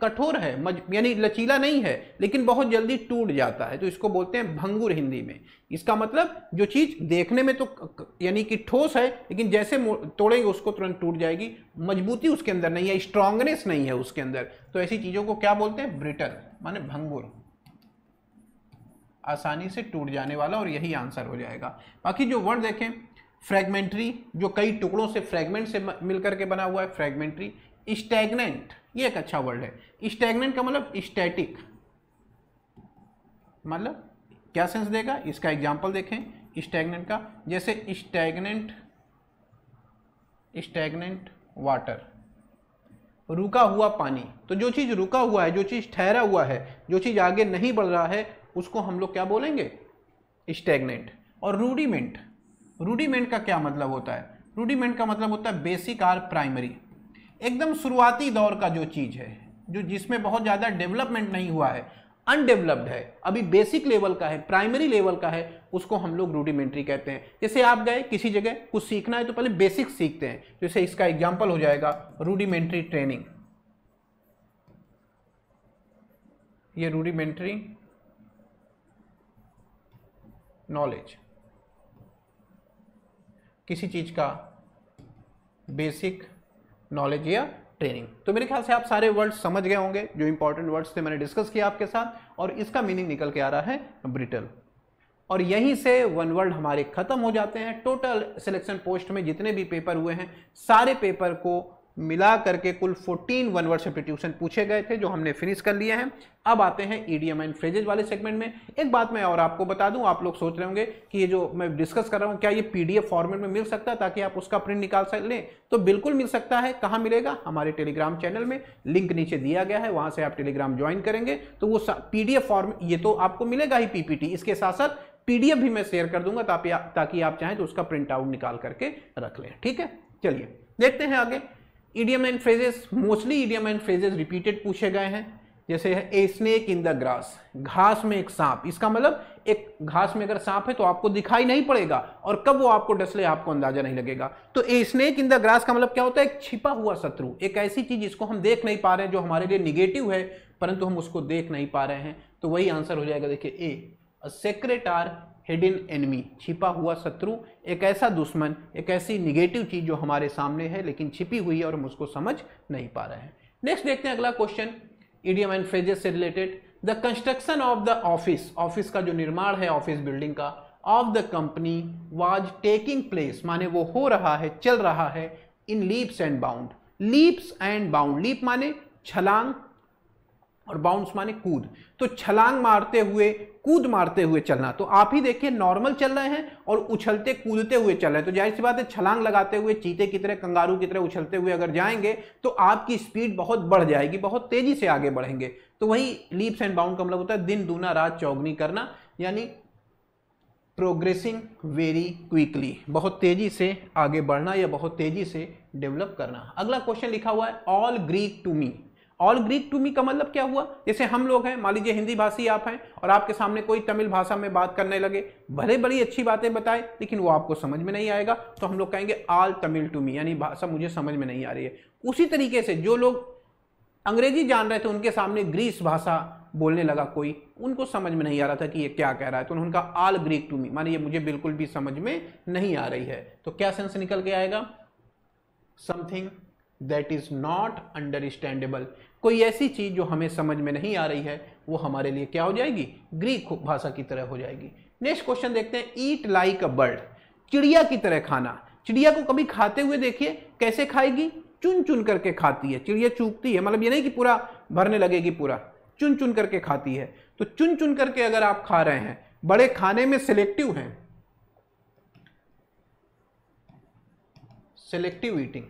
कठोर है, यानी लचीला नहीं है, लेकिन बहुत जल्दी टूट जाता है, तो इसको बोलते हैं भंगुर हिंदी में। इसका मतलब जो चीज देखने में तो यानी कि ठोस है, लेकिन जैसे तोड़ेंगे उसको तुरंत टूट जाएगी, मजबूती उसके अंदर नहीं है, स्ट्रांगनेस नहीं है उसके अंदर, तो ऐसी चीजों को क्या बोलते हैं, ब्रिटल, माने भंगुर, आसानी से टूट जाने वाला, और यही आंसर हो जाएगा। बाकी जो वर्ड देखें, फ्रेगमेंट्री, जो कई टुकड़ों से, फ्रेगमेंट से मिलकर के बना हुआ है, फ्रेगमेंट्री। स्टैग्नेंट, ये एक अच्छा वर्ड है। स्टैग्नेंट का मतलब स्टैटिक, मतलब क्या सेंस देगा, इसका एग्जांपल देखें स्टैग्नेंट का, जैसे स्टैग्नेंट वाटर, रुका हुआ पानी। तो जो चीज रुका हुआ है, जो चीज ठहरा हुआ है, जो चीज आगे नहीं बढ़ रहा है, उसको हम लोग क्या बोलेंगे, स्टैग्नेंट। और रूडिमेंट, रूडिमेंट का क्या मतलब होता है, रूडिमेंट का मतलब होता है बेसिक और प्राइमरी, एकदम शुरुआती दौर का जो चीज है, जो जिसमें बहुत ज्यादा डेवलपमेंट नहीं हुआ है, अनडेवलप्ड है, अभी बेसिक लेवल का है, प्राइमरी लेवल का है, उसको हम लोग रूडिमेंट्री कहते हैं। जैसे आप गए किसी जगह, कुछ सीखना है तो पहले बेसिक सीखते हैं, जैसे इसका एग्जाम्पल हो जाएगा रूडिमेंट्री ट्रेनिंग। ये रूडिमेंट्री नॉलेज, किसी चीज का बेसिक नॉलेज या ट्रेनिंग। तो मेरे ख्याल से आप सारे वर्ड्स समझ गए होंगे, जो इंपॉर्टेंट वर्ड्स थे मैंने डिस्कस किया आपके साथ, और इसका मीनिंग निकल के आ रहा है ब्रिटल। और यहीं से 1 वर्ड हमारे खत्म हो जाते हैं। टोटल सिलेक्शन पोस्ट में जितने भी पेपर हुए हैं, सारे पेपर को मिला करके कुल 14 वन वर्ड सब्स्टिट्यूशन पूछे गए थे जो हमने फिनिश कर लिए हैं। अब आते हैं ईडियम एंड फ्रेजेज वाले सेगमेंट में। एक बात मैं और आपको बता दूं, आप लोग सोच रहे होंगे कि ये जो मैं डिस्कस कर रहा हूं क्या ये पीडीएफ फॉर्मेट में मिल सकता है ताकि आप उसका प्रिंट निकाल लें? तो बिल्कुल मिल सकता है। कहां मिलेगा? हमारे टेलीग्राम चैनल में, लिंक नीचे दिया गया है, वहां से आप टेलीग्राम ज्वाइन करेंगे तो वो पीडीएफ फॉर्म ये तो आपको मिलेगा ही पीपीटी, इसके साथ साथ पीडीएफ भी मैं शेयर कर दूंगा ताकि आप चाहें तो उसका प्रिंट आउट निकाल करके रख लें। ठीक है, चलिए देखते हैं आगे। Idiom and phrases, mostly idiom and phrases repeated पूछे गए हैं। जैसे है a snake in the grass, घास में एक सांप। इसका मतलब एक घास में अगर सांप है तो आपको दिखाई नहीं पड़ेगा और कब वो आपको डसले आपको अंदाजा नहीं लगेगा। तो a snake in the grass का मतलब क्या होता है? एक छिपा हुआ शत्रु, एक ऐसी चीज जिसको हम देख नहीं पा रहे हैं, जो हमारे लिए निगेटिव है परंतु हम उसको देख नहीं पा रहे हैं। तो वही आंसर हो जाएगा, देखिए ए, अ सेक्रेट आर हिडन एनिमी, छिपा हुआ शत्रु, एक ऐसा दुश्मन, एक ऐसी निगेटिव चीज जो हमारे सामने है लेकिन छिपी हुई है और हम उसको समझ नहीं पा रहे हैं। नेक्स्ट देखते हैं अगला क्वेश्चन इडियम एंड फ्रेजेस से related. The construction of the office, office का जो निर्माण है ऑफिस बिल्डिंग का, of the company was taking place, माने वो हो रहा है, चल रहा है, in leaps and bound. Leaps and bound, leap माने छलांग और बाउंड्स माने कूद। तो छलांग मारते हुए, कूद मारते हुए चलना। तो आप ही देखिए नॉर्मल चल रहे हैं और उछलते कूदते हुए चल रहे हैं, तो जाहिर सी बात है छलांग लगाते हुए चीते की तरह, कंगारू की तरह उछलते हुए अगर जाएंगे तो आपकी स्पीड बहुत बढ़ जाएगी, बहुत तेजी से आगे बढ़ेंगे। तो वही लीप्स एंड बाउंड का मतलब होता है दिन दूना रात चौगनी करना, यानी प्रोग्रेसिंग वेरी क्विकली, बहुत तेजी से आगे बढ़ना या बहुत तेजी से डेवलप करना। अगला क्वेश्चन लिखा हुआ है all Greek to me. All Greek to me का मतलब क्या हुआ? जैसे हम लोग हैं, मान लीजिए हिंदी भाषी आप हैं और आपके सामने कोई तमिल भाषा में बात करने लगे, भले बड़ी अच्छी बातें बताए लेकिन वो आपको समझ में नहीं आएगा, तो हम लोग कहेंगे ऑल तमिल टू मी, यानी भाषा मुझे समझ में नहीं आ रही है। उसी तरीके से जो लोग अंग्रेजी जान रहे थे उनके सामने ग्रीस भाषा बोलने लगा कोई, उनको समझ में नहीं आ रहा था कि ये क्या कह रहा है, तो उनका ऑल ग्रीक टू मी, माने ये मुझे बिल्कुल भी समझ में नहीं आ रही है। तो क्या सेंस निकल के आएगा? Something that is not understandable, कोई ऐसी चीज जो हमें समझ में नहीं आ रही है वो हमारे लिए क्या हो जाएगी? ग्रीक भाषा की तरह हो जाएगी। नेक्स्ट क्वेश्चन देखते हैं, ईट लाइक अ बर्ड, चिड़िया की तरह खाना। चिड़िया को कभी खाते हुए देखिए, कैसे खाएगी? चुन चुन करके खाती है। चिड़िया चूकती है, मतलब ये नहीं कि पूरा भरने लगेगी, पूरा चुन चुन करके खाती है। तो चुन चुन करके अगर आप खा रहे हैं, बड़े खाने में सिलेक्टिव हैं, सिलेक्टिव ईटिंग,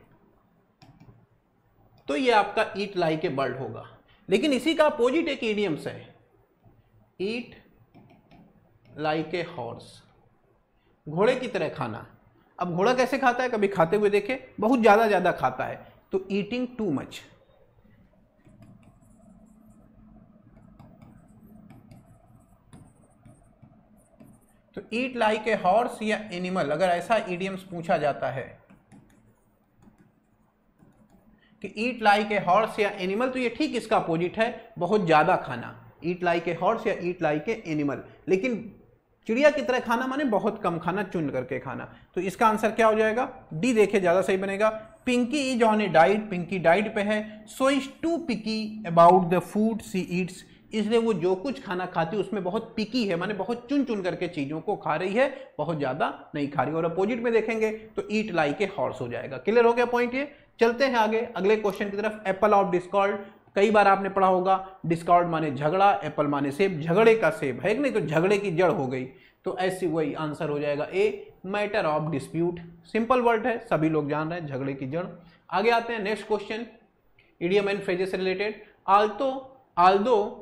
तो ये आपका ईट लाइक ए बर्ड होगा। लेकिन इसी का अपोजिट एक इडियम्स है, ईट लाइक ए हॉर्स, घोड़े की तरह खाना। अब घोड़ा कैसे खाता है? कभी खाते हुए देखे? बहुत ज्यादा खाता है, तो ईटिंग टू मच। तो ईट लाइक ए हॉर्स या एनिमल, अगर ऐसा इडियम्स पूछा जाता है कि ईट लाइक ए हॉर्स या एनिमल, तो ये ठीक इसका अपोजिट है, बहुत ज्यादा खाना। ईट लाइक ए हॉर्स या ईट लाइक ए एनिमल। लेकिन चिड़िया की तरह खाना माने बहुत कम खाना, चुन करके खाना। तो इसका आंसर क्या हो जाएगा? डी देखिए, ज्यादा सही बनेगा। Pinky is on a diet, Pinky diet पे है। So is too picky about the food she eats, इसलिए वो जो कुछ खाना खाती है उसमें बहुत पिकी है, माने बहुत चुन चुन करके चीजों को खा रही है, बहुत ज्यादा नहीं खा रही। और अपोजिट में देखेंगे तो ईट लाइक ए हॉर्स हो जाएगा। क्लियर हो गया पॉइंट ये? चलते हैं आगे अगले क्वेश्चन की तरफ। एप्पल ऑफ डिस्कॉर्ड, कई बार आपने पढ़ा होगा, डिस्कॉर्ड माने झगड़ा, एप्पल माने सेब, झगड़े का सेब है कि नहीं, तो झगड़े की जड़ हो गई, तो ऐसी वही आंसर हो जाएगा a, matter of dispute. Simple word है, सभी लोग जान रहे हैं, झगड़े की जड़। आगे आते हैं next question, idiom and phrases से related. Although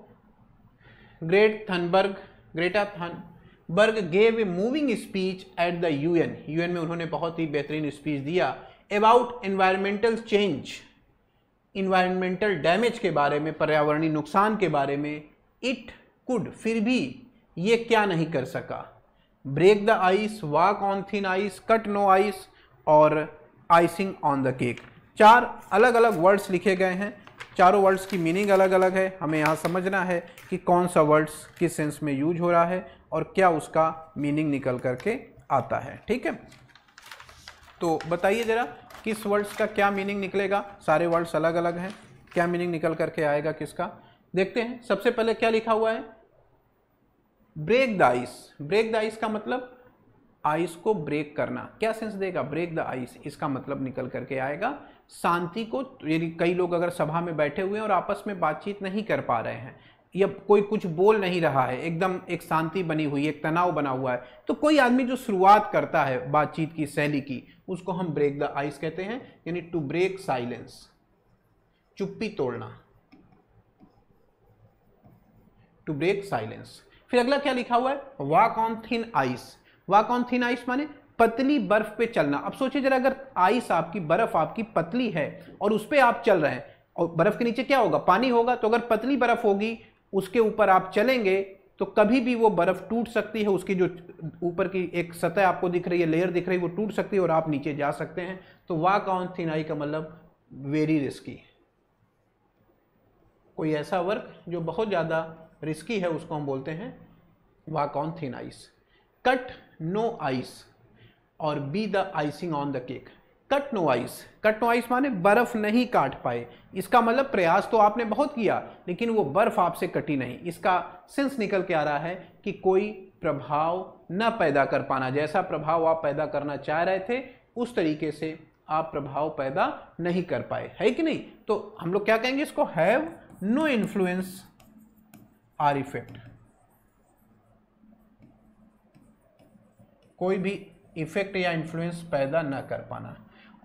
Greta Thunberg gave a moving speech at the UN में उन्होंने बहुत ही बेहतरीन स्पीच दिया about environmental change, environmental damage के बारे में, पर्यावरणीय नुकसान के बारे में। इट कुड, फिर भी ये क्या नहीं कर सका? Break the ice, walk on thin ice, cut no ice और आइसिंग ऑन द केक। 4 अलग अलग वर्ड्स लिखे गए हैं, चारों वर्ड्स की मीनिंग अलग अलग है। हमें यहाँ समझना है कि कौन सा वर्ड्स किस सेंस में यूज हो रहा है और क्या उसका मीनिंग निकल करके आता है। ठीक है, तो बताइए जरा किस वर्ड्स का क्या मीनिंग निकलेगा। सारे वर्ड्स अलग अलग हैं, क्या मीनिंग निकल करके आएगा किसका, देखते हैं। सबसे पहले क्या लिखा हुआ है? Break the ice. Break the ice का मतलब आइस को ब्रेक करना। क्या सेंस देगा? ब्रेक द आइस, इसका मतलब निकल करके आएगा शांति को, यदि कई लोग अगर सभा में बैठे हुए हैं और आपस में बातचीत नहीं कर पा रहे हैं या कोई कुछ बोल नहीं रहा है, एकदम एक शांति बनी हुई, एक तनाव बना हुआ है, तो कोई आदमी जो शुरुआत करता है बातचीत की शैली की, उसको हम ब्रेक द आइस कहते हैं, यानी टू ब्रेक साइलेंस, चुप्पी तोड़ना, टू ब्रेक साइलेंस। फिर अगला क्या लिखा हुआ है, walk on thin ice. Walk on thin ice माने पतली बर्फ पे चलना। अब सोचिए जरा, अगर आइस आपकी, बर्फ आपकी पतली है और उस पर आप चल रहे हैं, और बर्फ के नीचे क्या होगा, पानी होगा, तो अगर पतली बर्फ होगी उसके ऊपर आप चलेंगे तो कभी भी वो बर्फ टूट सकती है, उसकी जो ऊपर की एक सतह आपको दिख रही है, लेयर दिख रही है, वो टूट सकती है और आप नीचे जा सकते हैं। तो वॉक ऑन थिन आइस का मतलब वेरी रिस्की, कोई ऐसा वर्क जो बहुत ज़्यादा रिस्की है उसको हम बोलते हैं walk on thin ice. Cut no ice और be the icing on the cake. Cut no ice, cut no ice माने बर्फ नहीं काट पाए, इसका मतलब प्रयास तो आपने बहुत किया लेकिन वो बर्फ आपसे कटी नहीं। इसका सेंस निकल के आ रहा है कि कोई प्रभाव न पैदा कर पाना, जैसा प्रभाव आप पैदा करना चाह रहे थे उस तरीके से आप प्रभाव पैदा नहीं कर पाए, है कि नहीं। तो हम लोग क्या कहेंगे इसको, have no influence or effect, कोई भी इफेक्ट या इन्फ्लुएंस पैदा न कर पाना।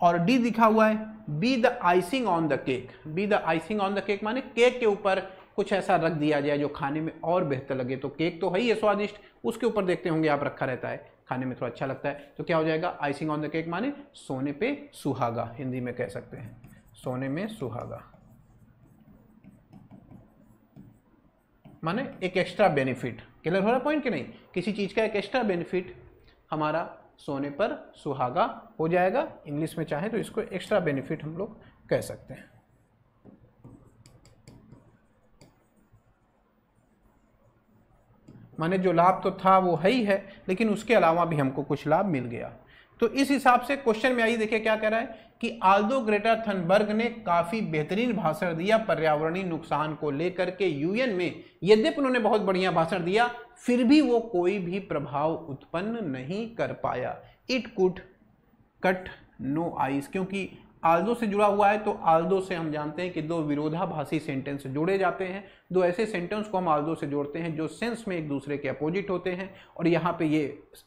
और डी लिखा हुआ है B the icing on the cake. B the icing on the cake माने केक के ऊपर कुछ ऐसा रख दिया जाए जो खाने में और बेहतर लगे। तो केक तो है ही है स्वादिष्ट, उसके ऊपर देखते होंगे आप रखा रहता है, खाने में थोड़ा अच्छा लगता है, तो क्या हो जाएगा, आइसिंग ऑन द केक माने सोने पे सुहागा, हिंदी में कह सकते हैं सोने में सुहागा, माने एक एक्स्ट्रा बेनिफिट। क्लियर हो रहा पॉइंट कि नहीं, किसी चीज का एक एक्स्ट्रा बेनिफिट हमारा सोने पर सुहागा हो जाएगा। इंग्लिश में चाहे तो इसको एक्स्ट्रा बेनिफिट हम लोग कह सकते हैं। माने जो लाभ तो था वो है ही है, लेकिन उसके अलावा भी हमको कुछ लाभ मिल गया। तो इस हिसाब से क्वेश्चन में आइए देखिए क्या कह रहा है कि आल्दो ग्रेटा थनबर्ग ने काफी बेहतरीन भाषण दिया पर्यावरणीय नुकसान को लेकर के यूएन में, यद्यपि उन्होंने बहुत बढ़िया भाषण दिया फिर भी वो कोई भी प्रभाव उत्पन्न नहीं कर पाया। It could cut no ice, क्योंकि आल्दो से जुड़ा हुआ है तो आल्दो से हम जानते हैं कि दो विरोधाभासी सेंटेंस जोड़े जाते हैं। दो ऐसे सेंटेंस को हम आल्दो से जोड़ते हैं जो सेंस में एक दूसरे के अपोजिट होते हैं, और यहाँ पे ये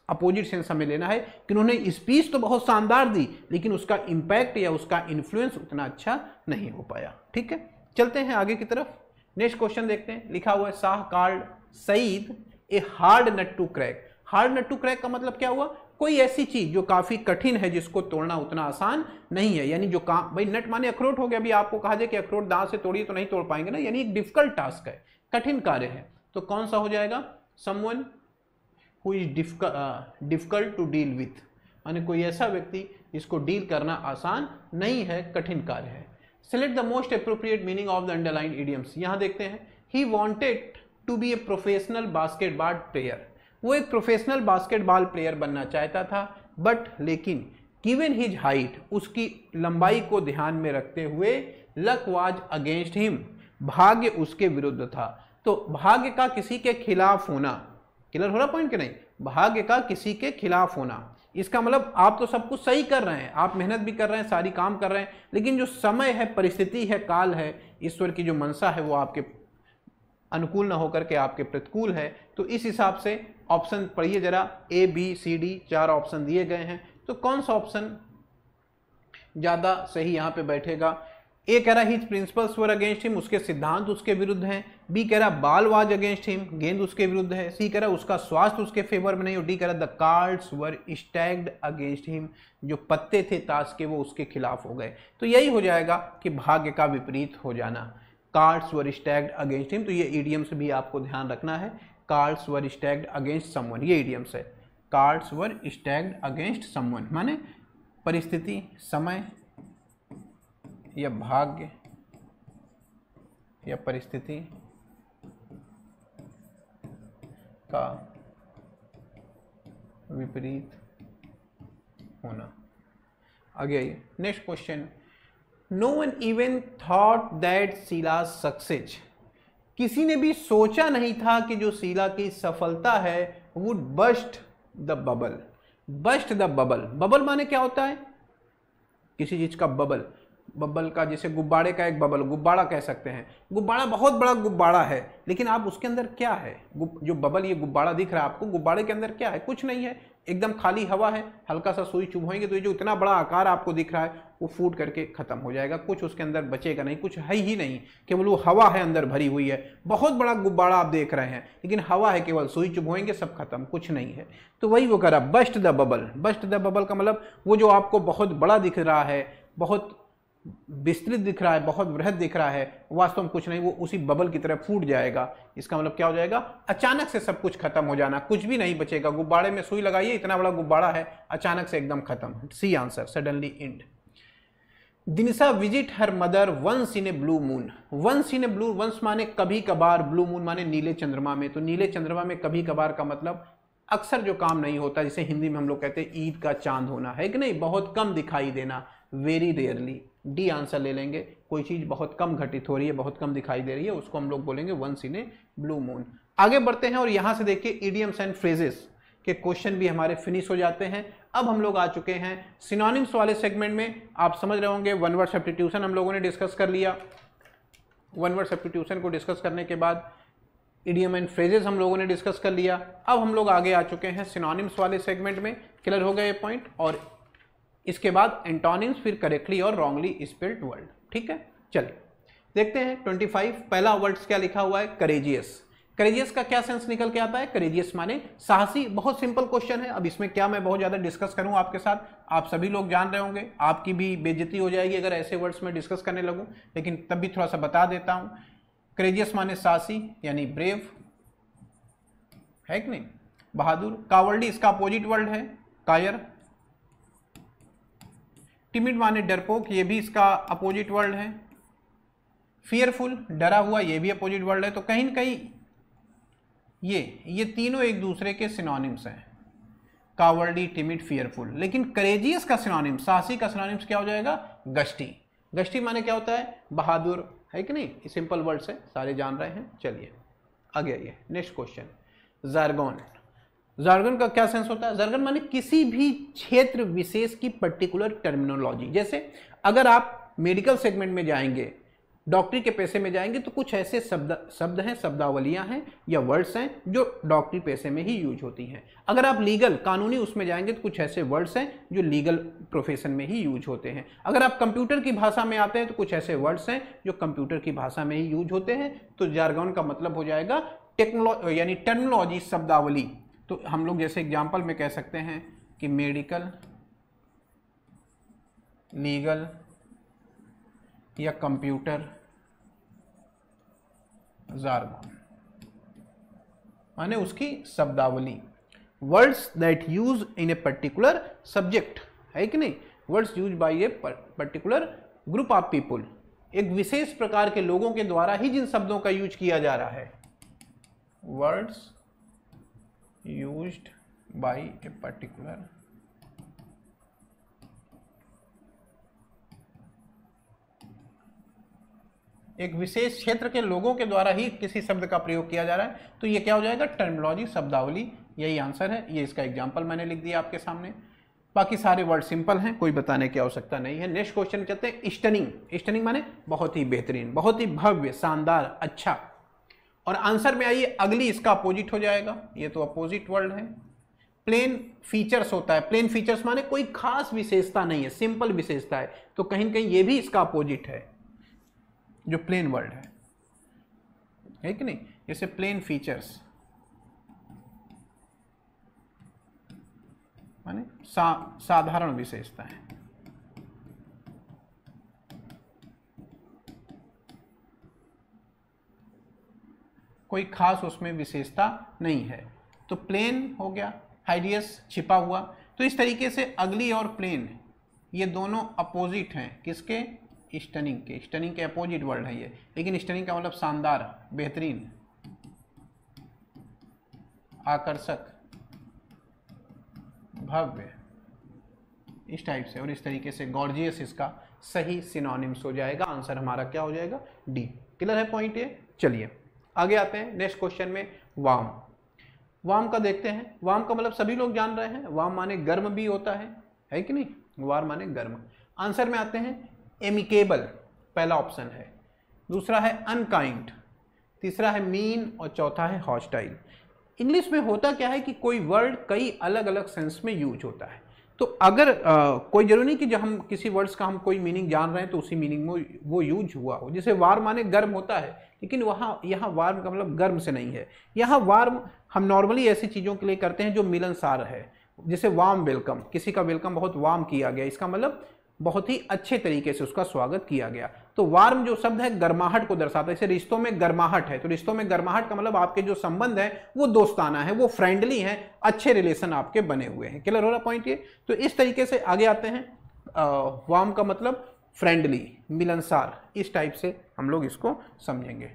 अपोजिट सेंस हमें लेना है कि उन्होंने स्पीच तो बहुत शानदार दी लेकिन उसका इम्पैक्ट या उसका इन्फ्लुएंस उतना अच्छा नहीं हो पाया। ठीक है, चलते हैं आगे की तरफ। नेक्स्ट क्वेश्चन देखते हैं। लिखा हुआ है Shah called Saeed a hard nut to crack. Hard nut to crack का मतलब क्या हुआ, कोई ऐसी चीज जो काफी कठिन है जिसको तोड़ना उतना आसान नहीं है। यानी जो काम, भाई नट माने अखरोट हो गया, अभी आपको कहा जाए कि अखरोट दांत से तोड़िए तो नहीं तोड़ पाएंगे ना, यानी एक डिफिकल्ट टास्क है, कठिन कार्य है। तो कौन सा हो जाएगा, someone who is difficult to deal with, माने कोई ऐसा व्यक्ति जिसको डील करना आसान नहीं है, कठिन कार्य है। Select the most appropriate meaning of the underline idioms. यहां देखते हैं, he wanted to be a professional basketball player. वो एक प्रोफेशनल बास्केटबॉल प्लेयर बनना चाहता था, बट लेकिन गिवन हिज हाइट, उसकी लंबाई को ध्यान में रखते हुए, लक वाज अगेंस्ट हिम, भाग्य उसके विरुद्ध था। तो भाग्य का किसी के खिलाफ होना, क्लियर हो रहा पॉइंट कि नहीं, भाग्य का किसी के खिलाफ होना, इसका मतलब आप तो सब कुछ सही कर रहे हैं, आप मेहनत भी कर रहे हैं, सारी काम कर रहे हैं, लेकिन जो समय है, परिस्थिति है, काल है, ईश्वर की जो मनसा है वो आपके अनुकूल न होकर के आपके प्रतिकूल है। तो इस हिसाब से ऑप्शन पढ़िए जरा, A B C D, 4 option दिए गए हैं, तो कौन सा ऑप्शन ज्यादा सही यहां पे बैठेगा। ए कह रहा his principles were against him, उसके सिद्धांत उसके विरुद्ध हैं। बी कह रहा बाल वाज अगेंस्ट हिम, गेंद उसके विरुद्ध है। सी कह रहा उसका स्वास्थ्य उसके फेवर में नहीं। और डी कह रहा the cards were stacked against him, जो पत्ते थे ताश के वो उसके खिलाफ हो गए। तो यही हो जाएगा कि भाग्य का विपरीत हो जाना, cards were stacked against him. तो ये इडियम्स भी आपको ध्यान रखना है, cards were stacked against someone, ये इडियम्स है, cards were stacked against someone, माने परिस्थिति, समय या भाग्य या परिस्थिति का विपरीत होना। आगे आइए, next question. No one even thought that Sheela success, किसी ने भी सोचा नहीं था कि जो शीला की सफलता है would bust the bubble. Bust the bubble, bubble माने क्या होता है, किसी चीज का बबल, बबल का, जैसे गुब्बारे का एक बबल, गुब्बारा कह सकते हैं। गुब्बारा बहुत बड़ा गुब्बारा है, लेकिन आप उसके अंदर क्या है, जो बबल ये गुब्बारा दिख रहा है आपको, गुब्बारे के अंदर क्या है, कुछ नहीं है, एकदम खाली हवा है। हल्का सा सुई चुभोएंगे तो ये जो इतना बड़ा आकार आपको दिख रहा है वो फूट करके खत्म हो जाएगा, कुछ उसके अंदर बचेगा नहीं, कुछ है ही नहीं, केवल वो हवा है अंदर भरी हुई है। बहुत बड़ा गुब्बारा आप देख रहे हैं, लेकिन हवा है, केवल सुई चुभोएंगे सब खत्म, कुछ नहीं है। तो वही वो करा, bust the bubble. Bust the bubble का मतलब वो जो आपको बहुत बड़ा दिख रहा है, बहुत विस्तृत दिख रहा है, बहुत बृहद दिख रहा है, वास्तव में कुछ नहीं, वो उसी बबल की तरह फूट जाएगा। इसका मतलब क्या हो जाएगा, अचानक से सब कुछ खत्म हो जाना, कुछ भी नहीं बचेगा। गुब्बारे में सुई लगाइए, इतना बड़ा गुब्बारा है, अचानक से एकदम खत्म। C answer, suddenly end. Dinisha visit her mother once in a blue moon. Once in a blue, once माने कभी कभार, ब्लू मून माने नीले चंद्रमा में। तो नीले चंद्रमा में कभी कभार का मतलब अक्सर जो काम नहीं होता, जिसे हिंदी में हम लोग कहते हैं ईद का चांद होना, है कि नहीं, बहुत कम दिखाई देना, वेरी रेयरली। डी आंसर ले लेंगे। कोई चीज बहुत कम घटित हो रही है, बहुत कम दिखाई दे रही है, उसको हम लोग बोलेंगे once in a blue moon. आगे बढ़ते हैं और यहां से देखिए इडियम्स एंड फ्रेजेस के क्वेश्चन भी हमारे फिनिश हो जाते हैं। अब हम लोग आ चुके हैं सिनोनिम्स वाले सेगमेंट में। आप समझ रहे होंगे, वन वर्ड सब्स्टिट्यूशन हम लोगों ने डिस्कस कर लिया। वन वर्ड सब्स्टिट्यूशन को डिस्कस करने के बाद इडियम एंड फ्रेजेस हम लोगों ने डिस्कस कर लिया। अब हम लोग आगे आ चुके हैं सिनोनिम्स वाले सेगमेंट में। क्लियर हो गया ये पॉइंट। और इसके बाद एंटोनिम्स, फिर करेक्टली और रॉन्गली स्पेल्ड वर्ड। ठीक है, चलिए देखते हैं 25। पहला वर्ड्स क्या लिखा हुआ है, करेजियस। करेजियस का क्या सेंस निकल के आता है, करेजियस माने साहसी। बहुत सिंपल क्वेश्चन है, अब इसमें क्या मैं बहुत ज्यादा डिस्कस करूं आपके साथ, आप सभी लोग जान रहे होंगे, आपकी भी बेइज्जती हो जाएगी अगर ऐसे वर्ड्स में डिस्कस करने लगूं, लेकिन तब भी थोड़ा सा बता देता हूं। करेजियस माने साहसी यानी ब्रेव, है कि नहीं, बहादुर। कावर्डी इसका अपोजिट वर्ड है, कायर। टिमिड माने डरपोक, ये भी इसका अपोजिट वर्ड है। फियरफुल, डरा हुआ, ये भी अपोजिट वर्ड है। तो कहीं न कहीं ये तीनों एक दूसरे के सिनोनिम्स हैं, कावर्डी, टिमिड, फियरफुल। लेकिन करेजियस का सिनोनिम, साहसी का सिनोनिम्स क्या हो जाएगा, गश्ती। गश्ती माने क्या होता है, बहादुर, है कि नहीं, सिंपल वर्ड्स है, सारे जान रहे हैं। चलिए आगे आइए, नेक्स्ट क्वेश्चन, जार्गन। जार्गन का क्या सेंस होता है, जार्गन माने किसी भी क्षेत्र विशेष की पर्टिकुलर टर्मिनोलॉजी। जैसे अगर आप मेडिकल सेगमेंट में जाएंगे, डॉक्टरी के पेशे में जाएंगे, तो कुछ ऐसे शब्द हैं, शब्दावलियां हैं या वर्ड्स हैं जो डॉक्टरी पेशे में ही यूज होती हैं। अगर आप लीगल, कानूनी उसमें जाएंगे तो कुछ ऐसे वर्ड्स हैं जो लीगल प्रोफेशन में ही यूज होते हैं। अगर आप कंप्यूटर की भाषा में आते हैं तो कुछ ऐसे वर्ड्स हैं जो कंप्यूटर की भाषा में ही यूज होते हैं। तो जार्गन का मतलब हो जाएगा टेक्नोलॉजी यानी टर्मिनोलॉजी, शब्दावली। तो हम लोग जैसे एग्जाम्पल में कह सकते हैं कि मेडिकल, लीगल या कंप्यूटर जार्गन माने उसकी शब्दावली। Words that use in a particular subject, है कि नहीं, words use by a particular group of people, एक विशेष प्रकार के लोगों के द्वारा ही जिन शब्दों का यूज किया जा रहा है। Words used by a particular एक विशेष क्षेत्र के लोगों के द्वारा ही किसी शब्द का प्रयोग किया जा रहा है, तो ये क्या हो जाएगा, टर्मिनोलॉजी, शब्दावली। यही आंसर है। ये इसका एग्जांपल मैंने लिख दिया आपके सामने। बाकी सारे वर्ड सिंपल हैं, कोई बताने की आवश्यकता नहीं है। नेक्स्ट क्वेश्चन चलते हैं, स्टनिंग। स्टनिंग माने बहुत ही बेहतरीन, बहुत ही भव्य, शानदार, अच्छा। और आंसर में आइए, अगली इसका अपोजिट हो जाएगा, ये तो अपोजिट वर्ड है। प्लेन फीचर्स होता है, प्लेन फीचर्स माने कोई खास विशेषता नहीं है, सिंपल विशेषता है। तो कहीं न कहीं ये भी इसका अपोजिट है, जो प्लेन वर्ड है कि नहीं। जैसे प्लेन फीचर्स माने साधारण विशेषता है। कोई खास उसमें विशेषता नहीं है, तो प्लेन हो गया। हाइडियस, छिपा हुआ। तो इस तरीके से अगली और प्लेन ये दोनों अपोजिट हैं किसके, स्टनिंग के। स्टनिंग के अपोजिट वर्ड है ये, लेकिन स्टनिंग का मतलब शानदार, बेहतरीन, आकर्षक, भव्य, इस टाइप से। और इस तरीके से गॉर्जियस इसका सही सिनोनिम्स हो जाएगा। आंसर हमारा क्या हो जाएगा, डी। क्लियर है पॉइंट ये। चलिए आगे आते हैं नेक्स्ट क्वेश्चन में, वार्म। वार्म का देखते हैं। वार्म का मतलब सभी लोग जान रहे हैं, वार्म माने गर्म भी होता है कि नहीं, वार्म माने गर्म। आंसर में आते हैं, एमिकेबल पहला ऑप्शन है, दूसरा है अनकाइंड, तीसरा है मीन और चौथा है हॉस्टाइल। इंग्लिश में होता क्या है कि कोई वर्ड कई अलग अलग सेंस में यूज होता है, तो अगर कोई जरूरी नहीं कि जब हम किसी वर्ड्स का हम कोई मीनिंग जान रहे हैं तो उसी मीनिंग में वो यूज हुआ हो। जैसे वार्म माने गर्म होता है, लेकिन यहाँ वार्म का मतलब गर्म से नहीं है। यहाँ वार्म हम नॉर्मली ऐसी चीज़ों के लिए करते हैं जो मिलनसार है, जैसे वार्म वेलकम, किसी का वेलकम बहुत वार्म किया गया, इसका मतलब बहुत ही अच्छे तरीके से उसका स्वागत किया गया। तो वार्म जो शब्द है गर्माहट को दर्शाता है, जैसे रिश्तों में गर्माहट है, तो रिश्तों में गर्माहट का मतलब आपके जो संबंध है वो दोस्ताना है, वो फ्रेंडली है, अच्छे रिलेशन आपके बने हुए हैं। क्लियर हो रहा पॉइंट ये? तो इस तरीके से आगे आते हैं। वार्म का मतलब फ्रेंडली, मिलनसार, इस टाइप से हम लोग इसको समझेंगे।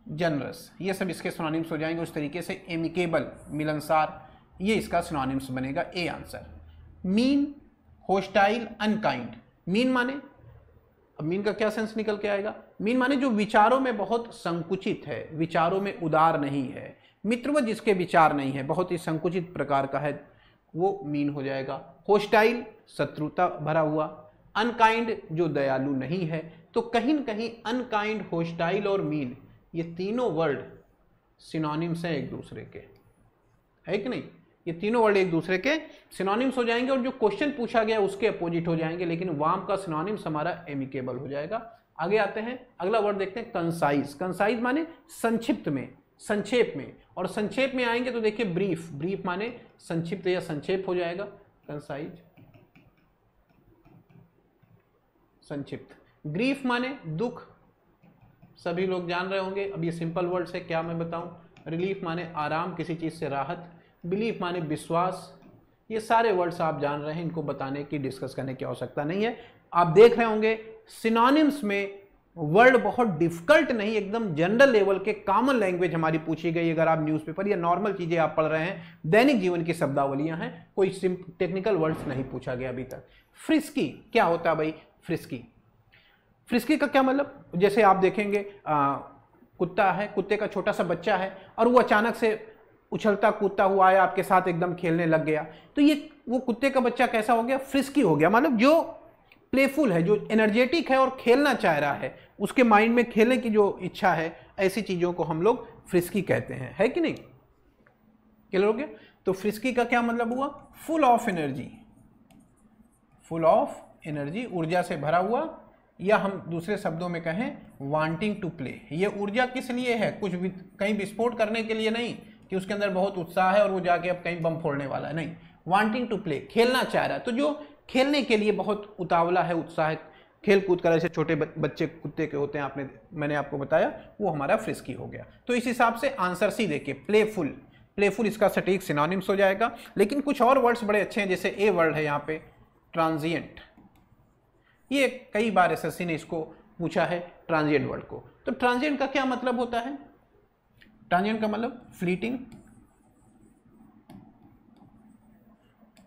जनरस, ये सब इसके सिनोनिम्स हो जाएंगे। उस तरीके से एमिकेबल, मिलनसार, ये इसका सिनोनिम्स बनेगा, A answer. Mean, hostile, unkind. Mean माने, अब मीन का क्या सेंस निकल के आएगा? मीन माने जो विचारों में बहुत संकुचित है, विचारों में उदार नहीं है, मित्रवत जिसके विचार नहीं है, बहुत ही संकुचित प्रकार का है, वो मीन हो जाएगा। होस्टाइल, शत्रुता भरा हुआ। अनकाइंड, जो दयालु नहीं है। तो कहीं न कहीं अनकाइंड, होस्टाइल और मीन, ये तीनों वर्ड सिनोनिम्स हैं एक दूसरे के, है कि नहीं? ये तीनों वर्ड एक दूसरे के सिनोनिम्स हो जाएंगे और जो क्वेश्चन पूछा गया उसके अपोजिट हो जाएंगे, लेकिन वार्म का सिनोनिम्स हमारा एमिकेबल हो जाएगा। आगे आते हैं, अगला वर्ड देखते हैं, कंसाइज। कंसाइज माने संक्षिप्त में, संक्षेप में, और संक्षेप में आएंगे तो देखिए ब्रीफ, ब्रीफ माने संक्षिप्त या संक्षेप हो जाएगा, कंसाइज संक्षिप्त। ग्रीफ माने दुख, सभी लोग जान रहे होंगे, अब ये सिंपल वर्ड है, क्या मैं बताऊं। रिलीफ माने आराम, किसी चीज से राहत। बिलीफ माने विश्वास। ये सारे वर्ड्स आप जान रहे हैं, इनको बताने की, डिस्कस करने की आवश्यकता नहीं है। आप देख रहे होंगे सिनोनिम्स में वर्ड बहुत डिफिकल्ट नहीं, एकदम जनरल लेवल के कॉमन लैंग्वेज हमारी पूछी गई। अगर आप न्यूज़पेपर या नॉर्मल चीजें आप पढ़ रहे हैं, दैनिक जीवन की शब्दावलियां हैं, कोई टेक्निकल वर्ड्स नहीं पूछा गया अभी तक। फ्रिस्की क्या होता है भाई? फ्रिस्की, फ्रिस्की का क्या मतलब? जैसे आप देखेंगे कुत्ता है, कुत्ते का छोटा सा बच्चा है और वो अचानक से उछलता कूदता हुआ आया आपके साथ, एकदम खेलने लग गया, तो ये वो कुत्ते का बच्चा कैसा हो गया? फ्रिस्की हो गया। मतलब जो प्लेफुल है, जो एनर्जेटिक है और खेलना चाह रहा है, उसके माइंड में खेलने की जो इच्छा है, ऐसी चीजों को हम लोग फ्रिस्की कहते हैं, है कि नहीं? क्लियर हो गया? तो फ्रिस्की का क्या मतलब हुआ? Full of energy, full of energy, ऊर्जा से भरा हुआ, या हम दूसरे शब्दों में कहें वांटिंग टू प्ले। ये ऊर्जा किस लिए है? कुछ भी कहीं विस्फोट करने के लिए नहीं कि उसके अंदर बहुत उत्साह है और वो जाके अब कहीं बम फोड़ने वाला है, नहीं। वांटिंग टू प्ले, खेलना चाह रहा है, तो जो खेलने के लिए बहुत उतावला है, उत्साह, खेल कूद कर, ऐसे छोटे बच्चे कुत्ते के होते हैं, मैंने आपको बताया, वो हमारा फ्रिस्की हो गया। तो इस हिसाब से आंसर सी देखिए, प्लेफुल, प्लेफुल इसका सटीक सिनोनिम्स हो जाएगा। लेकिन कुछ और वर्ड्स बड़े अच्छे हैं, जैसे ए वर्ड है यहाँ पे, ट्रांजिएंट। ये कई बार एसएससी ने इसको पूछा है, ट्रांजिएंट वर्ड को। तो ट्रांजिएंट का क्या मतलब होता है? ट्रांजिएंट का मतलब fleeting,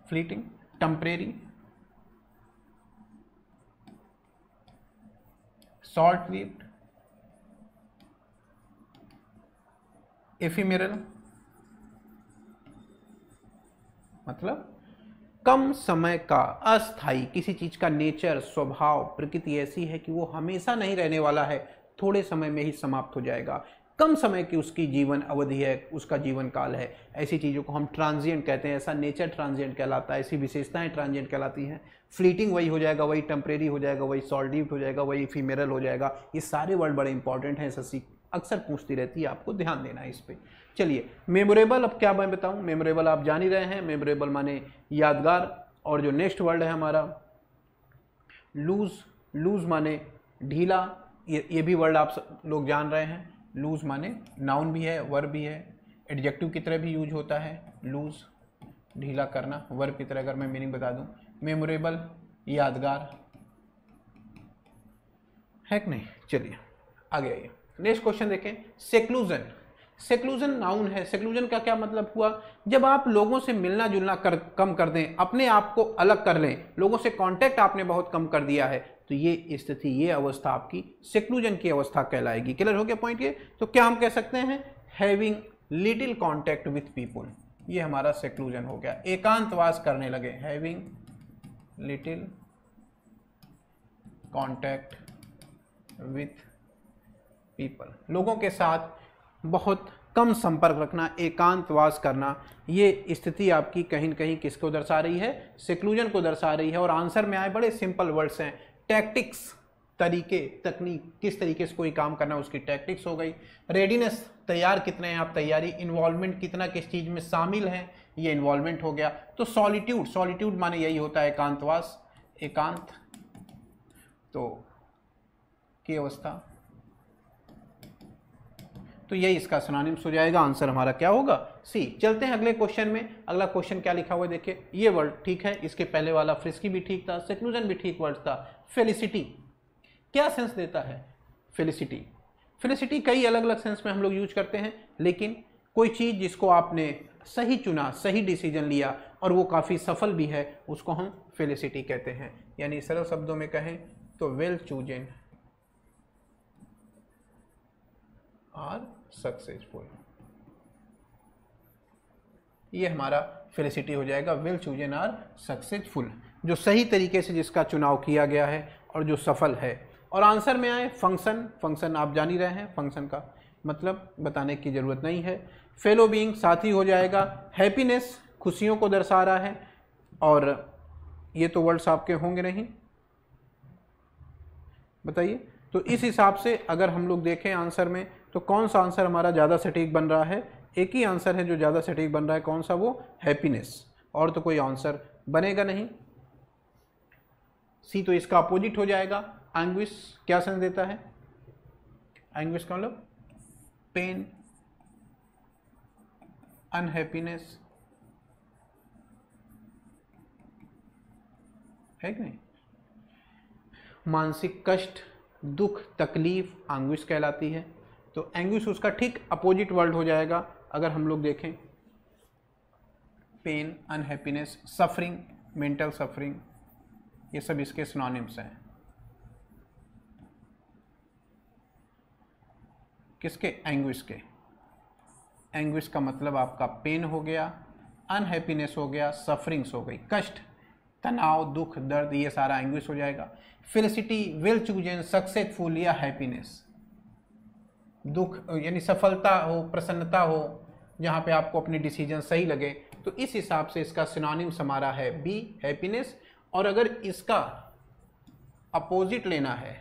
fleeting, temporary, short lived, ephemeral, मतलब कम समय का, अस्थायी। किसी चीज का नेचर, स्वभाव, प्रकृति ऐसी है कि वो हमेशा नहीं रहने वाला है, थोड़े समय में ही समाप्त हो जाएगा, कम समय की उसकी जीवन अवधि है, उसका जीवन काल है, ऐसी चीज़ों को हम ट्रांजिएंट कहते हैं। ऐसा नेचर ट्रांजिएंट कहलाता है, ऐसी विशेषताएं ट्रांजिएंट कहलाती हैं। फ्लीटिंग वही हो जाएगा, वही टेम्परेरी हो जाएगा, वही शॉर्ट लिव्ड हो जाएगा, वही इफिमेरल हो जाएगा। ये सारे वर्ड बड़े इंपॉर्टेंट हैं, एसएससी अक्सर पूछती रहती है, आपको ध्यान देना है इस पर। चलिए मेमोरेबल, अब क्या मैं बताऊँ? मेमोरेबल आप जान ही रहे हैं, मेमोरेबल माने यादगार। और जो नेक्स्ट वर्ड है हमारा लूज, लूज माने ढीला, ये भी वर्ड आप लोग जान रहे हैं। लूज माने नाउन भी है, वर्ब भी है, एडजेक्टिव की तरह भी यूज होता है। लूज ढीला करना, वर्ब की तरह अगर मैं मीनिंग बता दूं। मेमोरेबल यादगार, है कि नहीं? चलिए आगे आइए, नेक्स्ट क्वेश्चन देखें। सेक्लूजन, सेक्लूजन नाउन है। सेक्लूजन का क्या मतलब हुआ? जब आप लोगों से मिलना जुलना कम कर दें, अपने आप को अलग कर लें, लोगों से कांटेक्ट आपने बहुत कम कर दिया है, तो ये स्थिति, ये अवस्था आपकी सेक्लूजन की अवस्था कहलाएगी। क्लियर हो गया पॉइंट ये? तो क्या हम कह सकते हैं? Having little contact with people, ये हमारा सेक्लूजन हो गया, एकांतवास करने लगे, having little contact with people, लोगों के साथ बहुत कम संपर्क रखना, एकांतवास करना, ये स्थिति आपकी कहीं न कहीं किसको दर्शा रही है, सेक्लूजन को दर्शा रही है। और आंसर में आए बड़े सिंपल वर्ड्स हैं, टैक्टिक्स, तरीके, तकनीक, किस तरीके से कोई काम करना उसकी टैक्टिक्स हो गई। रेडीनेस, तैयार कितने हैं आप, तैयारी। इन्वॉल्वमेंट, कितना किस चीज़ में शामिल हैं, ये इन्वॉल्वमेंट हो गया। तो सॉलिट्यूड, सॉलिट्यूड माने यही होता है एकांतवास, एकांत तो की अवस्था, तो यही इसका सिनोनिम्स हो जाएगा। आंसर हमारा क्या होगा, सी। चलते हैं अगले क्वेश्चन में। अगला क्वेश्चन क्या लिखा हुआ है देखिए, ये वर्ड ठीक है, इसके पहले वाला फ्रिस्की भी ठीक था, सेक्लूजन भी ठीक वर्ड था। फेलिसिटी क्या सेंस देता है, फेलिसिटी, फेलिसिटी कई अलग अलग सेंस में हम लोग यूज करते हैं, लेकिन कोई चीज़ जिसको आपने सही चुना, सही डिसीजन लिया और वो काफ़ी सफल भी है, उसको हम फेलिसिटी कहते हैं। यानी सरल शब्दों में कहें तो वेल चूजन और सक्सेसफुल, ये हमारा फेलिसिटी हो जाएगा, वेल चूजन और सक्सेसफुल, जो सही तरीके से जिसका चुनाव किया गया है और जो सफल है। और आंसर में आए फंक्शन, फंक्शन आप जान ही रहे हैं, फंक्शन का मतलब बताने की जरूरत नहीं है। फेलो बीइंग साथी हो जाएगा। हैप्पीनेस खुशियों को दर्शा रहा है, और ये तो वर्ड्स आपके होंगे नहीं, बताइए। तो इस हिसाब से अगर हम लोग देखें आंसर में, तो कौन सा आंसर हमारा ज़्यादा सटीक बन रहा है, एक ही आंसर है जो ज़्यादा सटीक बन रहा है, कौन सा, वो हैप्पीनेस, और तो कोई आंसर बनेगा नहीं। सी तो इसका अपोजिट हो जाएगा। एंग्विश क्या सेंस देता है, एंग्विश का मतलब पेन, अनहैप्पीनेस, है कि नहीं, मानसिक कष्ट, दुख, तकलीफ, एंग्विश कहलाती है। तो एंग्विश उसका ठीक अपोजिट वर्ड हो जाएगा अगर हम लोग देखें। Pain, unhappiness, suffering, mental suffering, ये सब इसके सिनोनिम्स हैं। किसके, एंग्विश के। एंग्विश का मतलब आपका पेन हो गया, अनहैप्पीनेस हो गया, सफरिंग्स हो गई, कष्ट, तनाव, दुख, दर्द, ये सारा एंग्विश हो जाएगा। फेलिसिटी, वेल चूजन, सक्सेसफुल या हैप्पीनेस, दुख यानी सफलता हो, प्रसन्नता हो, जहाँ पे आपको अपनी डिसीजन सही लगे। तो इस हिसाब से इसका सिनोनिम्स हमारा है बी, हैप्पीनेस। और अगर इसका अपोजिट लेना है,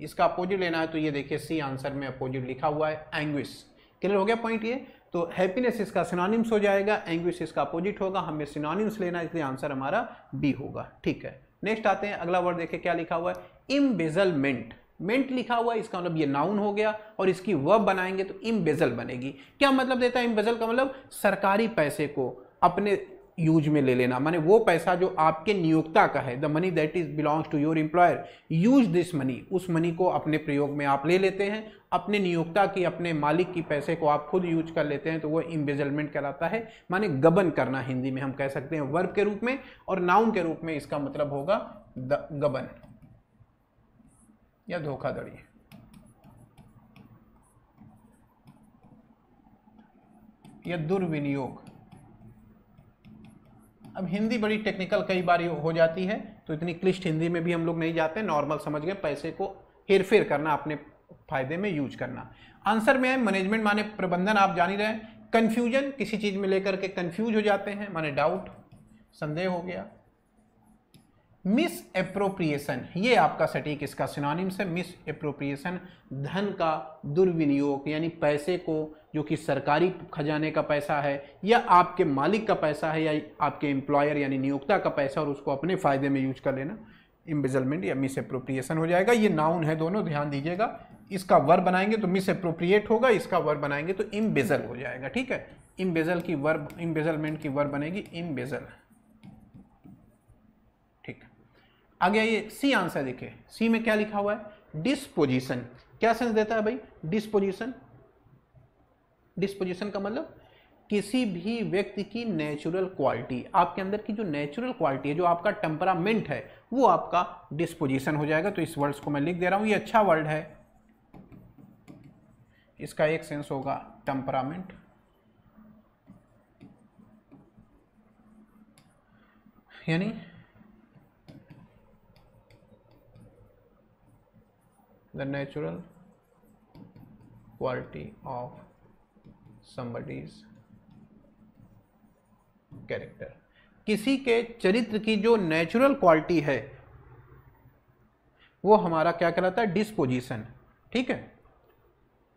इसका अपोजिट लेना है, तो ये देखिए सी आंसर में अपोजिट लिखा हुआ है, एंग्विश। क्लियर हो गया पॉइंट ये। तो हैप्पीनेस इसका सिनोनिम्स हो जाएगा, एंग्विश इसका अपोजिट होगा, हमें सिनोनिम्स लेना है, इसलिए आंसर हमारा बी होगा। ठीक है, नेक्स्ट आते हैं, अगला वर्ड देखिए क्या लिखा हुआ है, इम्बेजलमेंट। मेंट लिखा हुआ है, इसका मतलब ये नाउन हो गया, और इसकी वर्ब बनाएंगे तो इम्बेजल बनेगी। क्या मतलब देता है इम्बेजल का, मतलब सरकारी पैसे को अपने यूज में ले लेना, माने वो पैसा जो आपके नियोक्ता का है, the money that is belongs to your employer, use this money, उस मनी को अपने प्रयोग में आप ले लेते हैं, अपने नियोक्ता की, अपने मालिक की पैसे को आप खुद यूज कर लेते हैं, तो वो इम्बेजलमेंट कहलाता है। माने गबन करना, हिंदी में हम कह सकते हैं वर्ब के रूप में, और नाउन के रूप में इसका मतलब होगा गबन या धोखाधड़ी। या दुर्विनियोग। अब हिंदी बड़ी टेक्निकल कई बार हो जाती है, तो इतनी क्लिष्ट हिंदी में भी हम लोग नहीं जाते, नॉर्मल समझ गए, पैसे को हेरफेर करना, अपने फायदे में यूज करना। आंसर में है मैनेजमेंट, माने प्रबंधन, आप जान ही रहे हैं। कंफ्यूजन, किसी चीज में लेकर के कंफ्यूज हो जाते हैं, माने डाउट, संदेह हो गया। मिस एप्रोप्रिएशन, ये आपका सटीक इसका सिनोनिम्स है, मिस एप्रोप्रिएशन, धन का दुर्विनियोग, यानी पैसे को, जो कि सरकारी खजाने का पैसा है या आपके मालिक का पैसा है या आपके एम्प्लॉयर यानी नियोक्ता का पैसा, और उसको अपने फायदे में यूज कर लेना, इम्बेजलमेंट या मिस एप्रोप्रिएशन हो जाएगा। ये नाउन है दोनों, ध्यान दीजिएगा। इसका वर्ब बनाएंगे तो मिस एप्रोप्रिएट होगा, इसका वर्ब बनाएंगे तो इम्बेजल हो जाएगा। ठीक है, इम्बेजल की वर्ब, इम्बेजलमेंट की वर्ब बनेगी इम्बेजल। ठीक, आगे आइए, सी आंसर देखिए, सी में क्या लिखा हुआ है, डिस्पोजिशन। क्या सेंस देता है भाई डिस्पोजिशन? डिस्पोजिशन का मतलब किसी भी व्यक्ति की नेचुरल क्वालिटी, आपके अंदर की जो नेचुरल क्वालिटी है, जो आपका टेम्परामेंट है, वो आपका डिस्पोजिशन हो जाएगा। तो इस वर्ड्स को मैं लिख दे रहा हूं, ये अच्छा वर्ड है, इसका एक सेंस होगा टेम्परामेंट, यानी the natural quality of somebody's character, किसी के चरित्र की जो नेचुरल क्वालिटी है वो हमारा क्या कहलाता है, डिस्पोजिशन, ठीक है,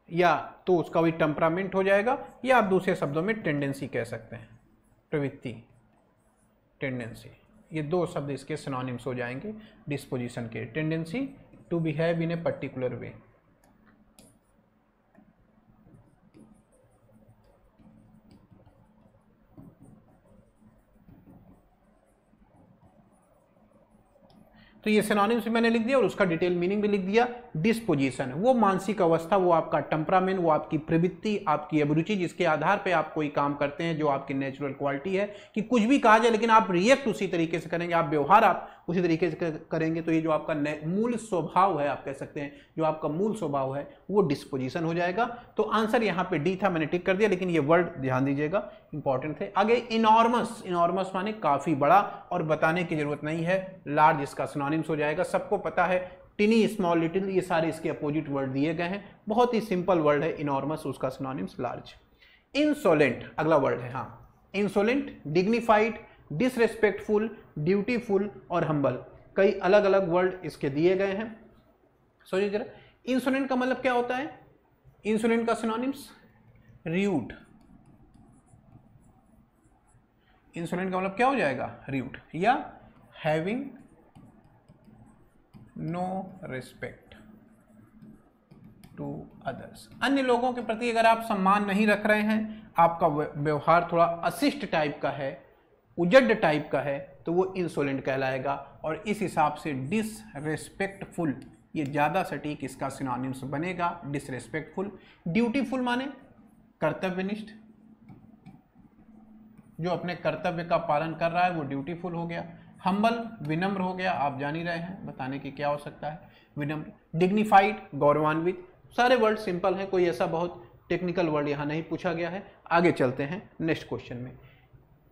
या तो उसका वही टेम्परामेंट हो जाएगा, या आप दूसरे शब्दों में टेंडेंसी कह सकते हैं, प्रवृत्ति, टेंडेंसी, ये दो शब्द इसके सिनोनिम्स हो जाएंगे डिस्पोजिशन के, tendency to behave in a particular way. तो ये सिनोनिम्स भी मैंने लिख दिया और उसका डिटेल मीनिंग भी लिख दिया। डिस्पोजिशन वो मानसिक अवस्था, वो आपका टेम्परामेंट, वो आपकी प्रवृत्ति, आपकी अभिरुचि, जिसके आधार पे आप कोई काम करते हैं, जो आपकी नेचुरल क्वालिटी है कि कुछ भी कहा जाए लेकिन आप रिएक्ट उसी तरीके से करेंगे, आप व्यवहार आप उसी तरीके से करेंगे। तो ये जो आपका मूल स्वभाव है, आप कह सकते हैं जो आपका मूल स्वभाव है वो डिस्पोजिशन हो जाएगा। तो आंसर यहाँ पे डी था, मैंने टिक कर दिया, लेकिन ये वर्ड ध्यान दीजिएगा इंपॉर्टेंट थे। आगे इनॉर्मस, इनॉर्मस माने काफी बड़ा, और बताने की जरूरत नहीं है। लार्ज इसका सिनोनिम्स हो जाएगा, सबको पता है। टिनी, स्मॉल, लिटिल, ये सारे इसके अपोजिट वर्ड दिए गए हैं, बहुत ही सिंपल वर्ड है इनॉर्मस, उसका सिनोनिम्स लार्ज। इंसोलेंट अगला वर्ड है, हाँ, इंसोलेंट, डिग्निफाइड, डिसरेस्पेक्टफुल, ड्यूटीफुल और हम्बल, कई अलग अलग वर्ड इसके दिए गए हैं। सोचिए जरा, इंसोलेंट का मतलब क्या होता है? इंसोलेंट का सिनोनिम्स र्यूड, इंसोलेंट का मतलब क्या हो जाएगा? र्यूड, या having no respect to others, अन्य लोगों के प्रति अगर आप सम्मान नहीं रख रहे हैं, आपका व्यवहार थोड़ा अशिष्ट टाइप का है, उजड टाइप का है, तो वो इंसोलेंट कहलाएगा। और इस हिसाब से डिसरेस्पेक्टफुल, ये ज़्यादा सटीक इसका सिनोनिम्स बनेगा, डिसरेस्पेक्टफुल। ड्यूटीफुल माने कर्तव्यनिष्ठ, जो अपने कर्तव्य का पालन कर रहा है वो ड्यूटीफुल हो गया। हम्बल विनम्र हो गया, आप जान ही रहे हैं, बताने की क्या आवश्यकता है, विनम्र। डिग्निफाइड गौरवान्वित, सारे वर्ड सिंपल हैं, कोई ऐसा बहुत टेक्निकल वर्ड यहाँ नहीं पूछा गया है। आगे चलते हैं नेक्स्ट क्वेश्चन में।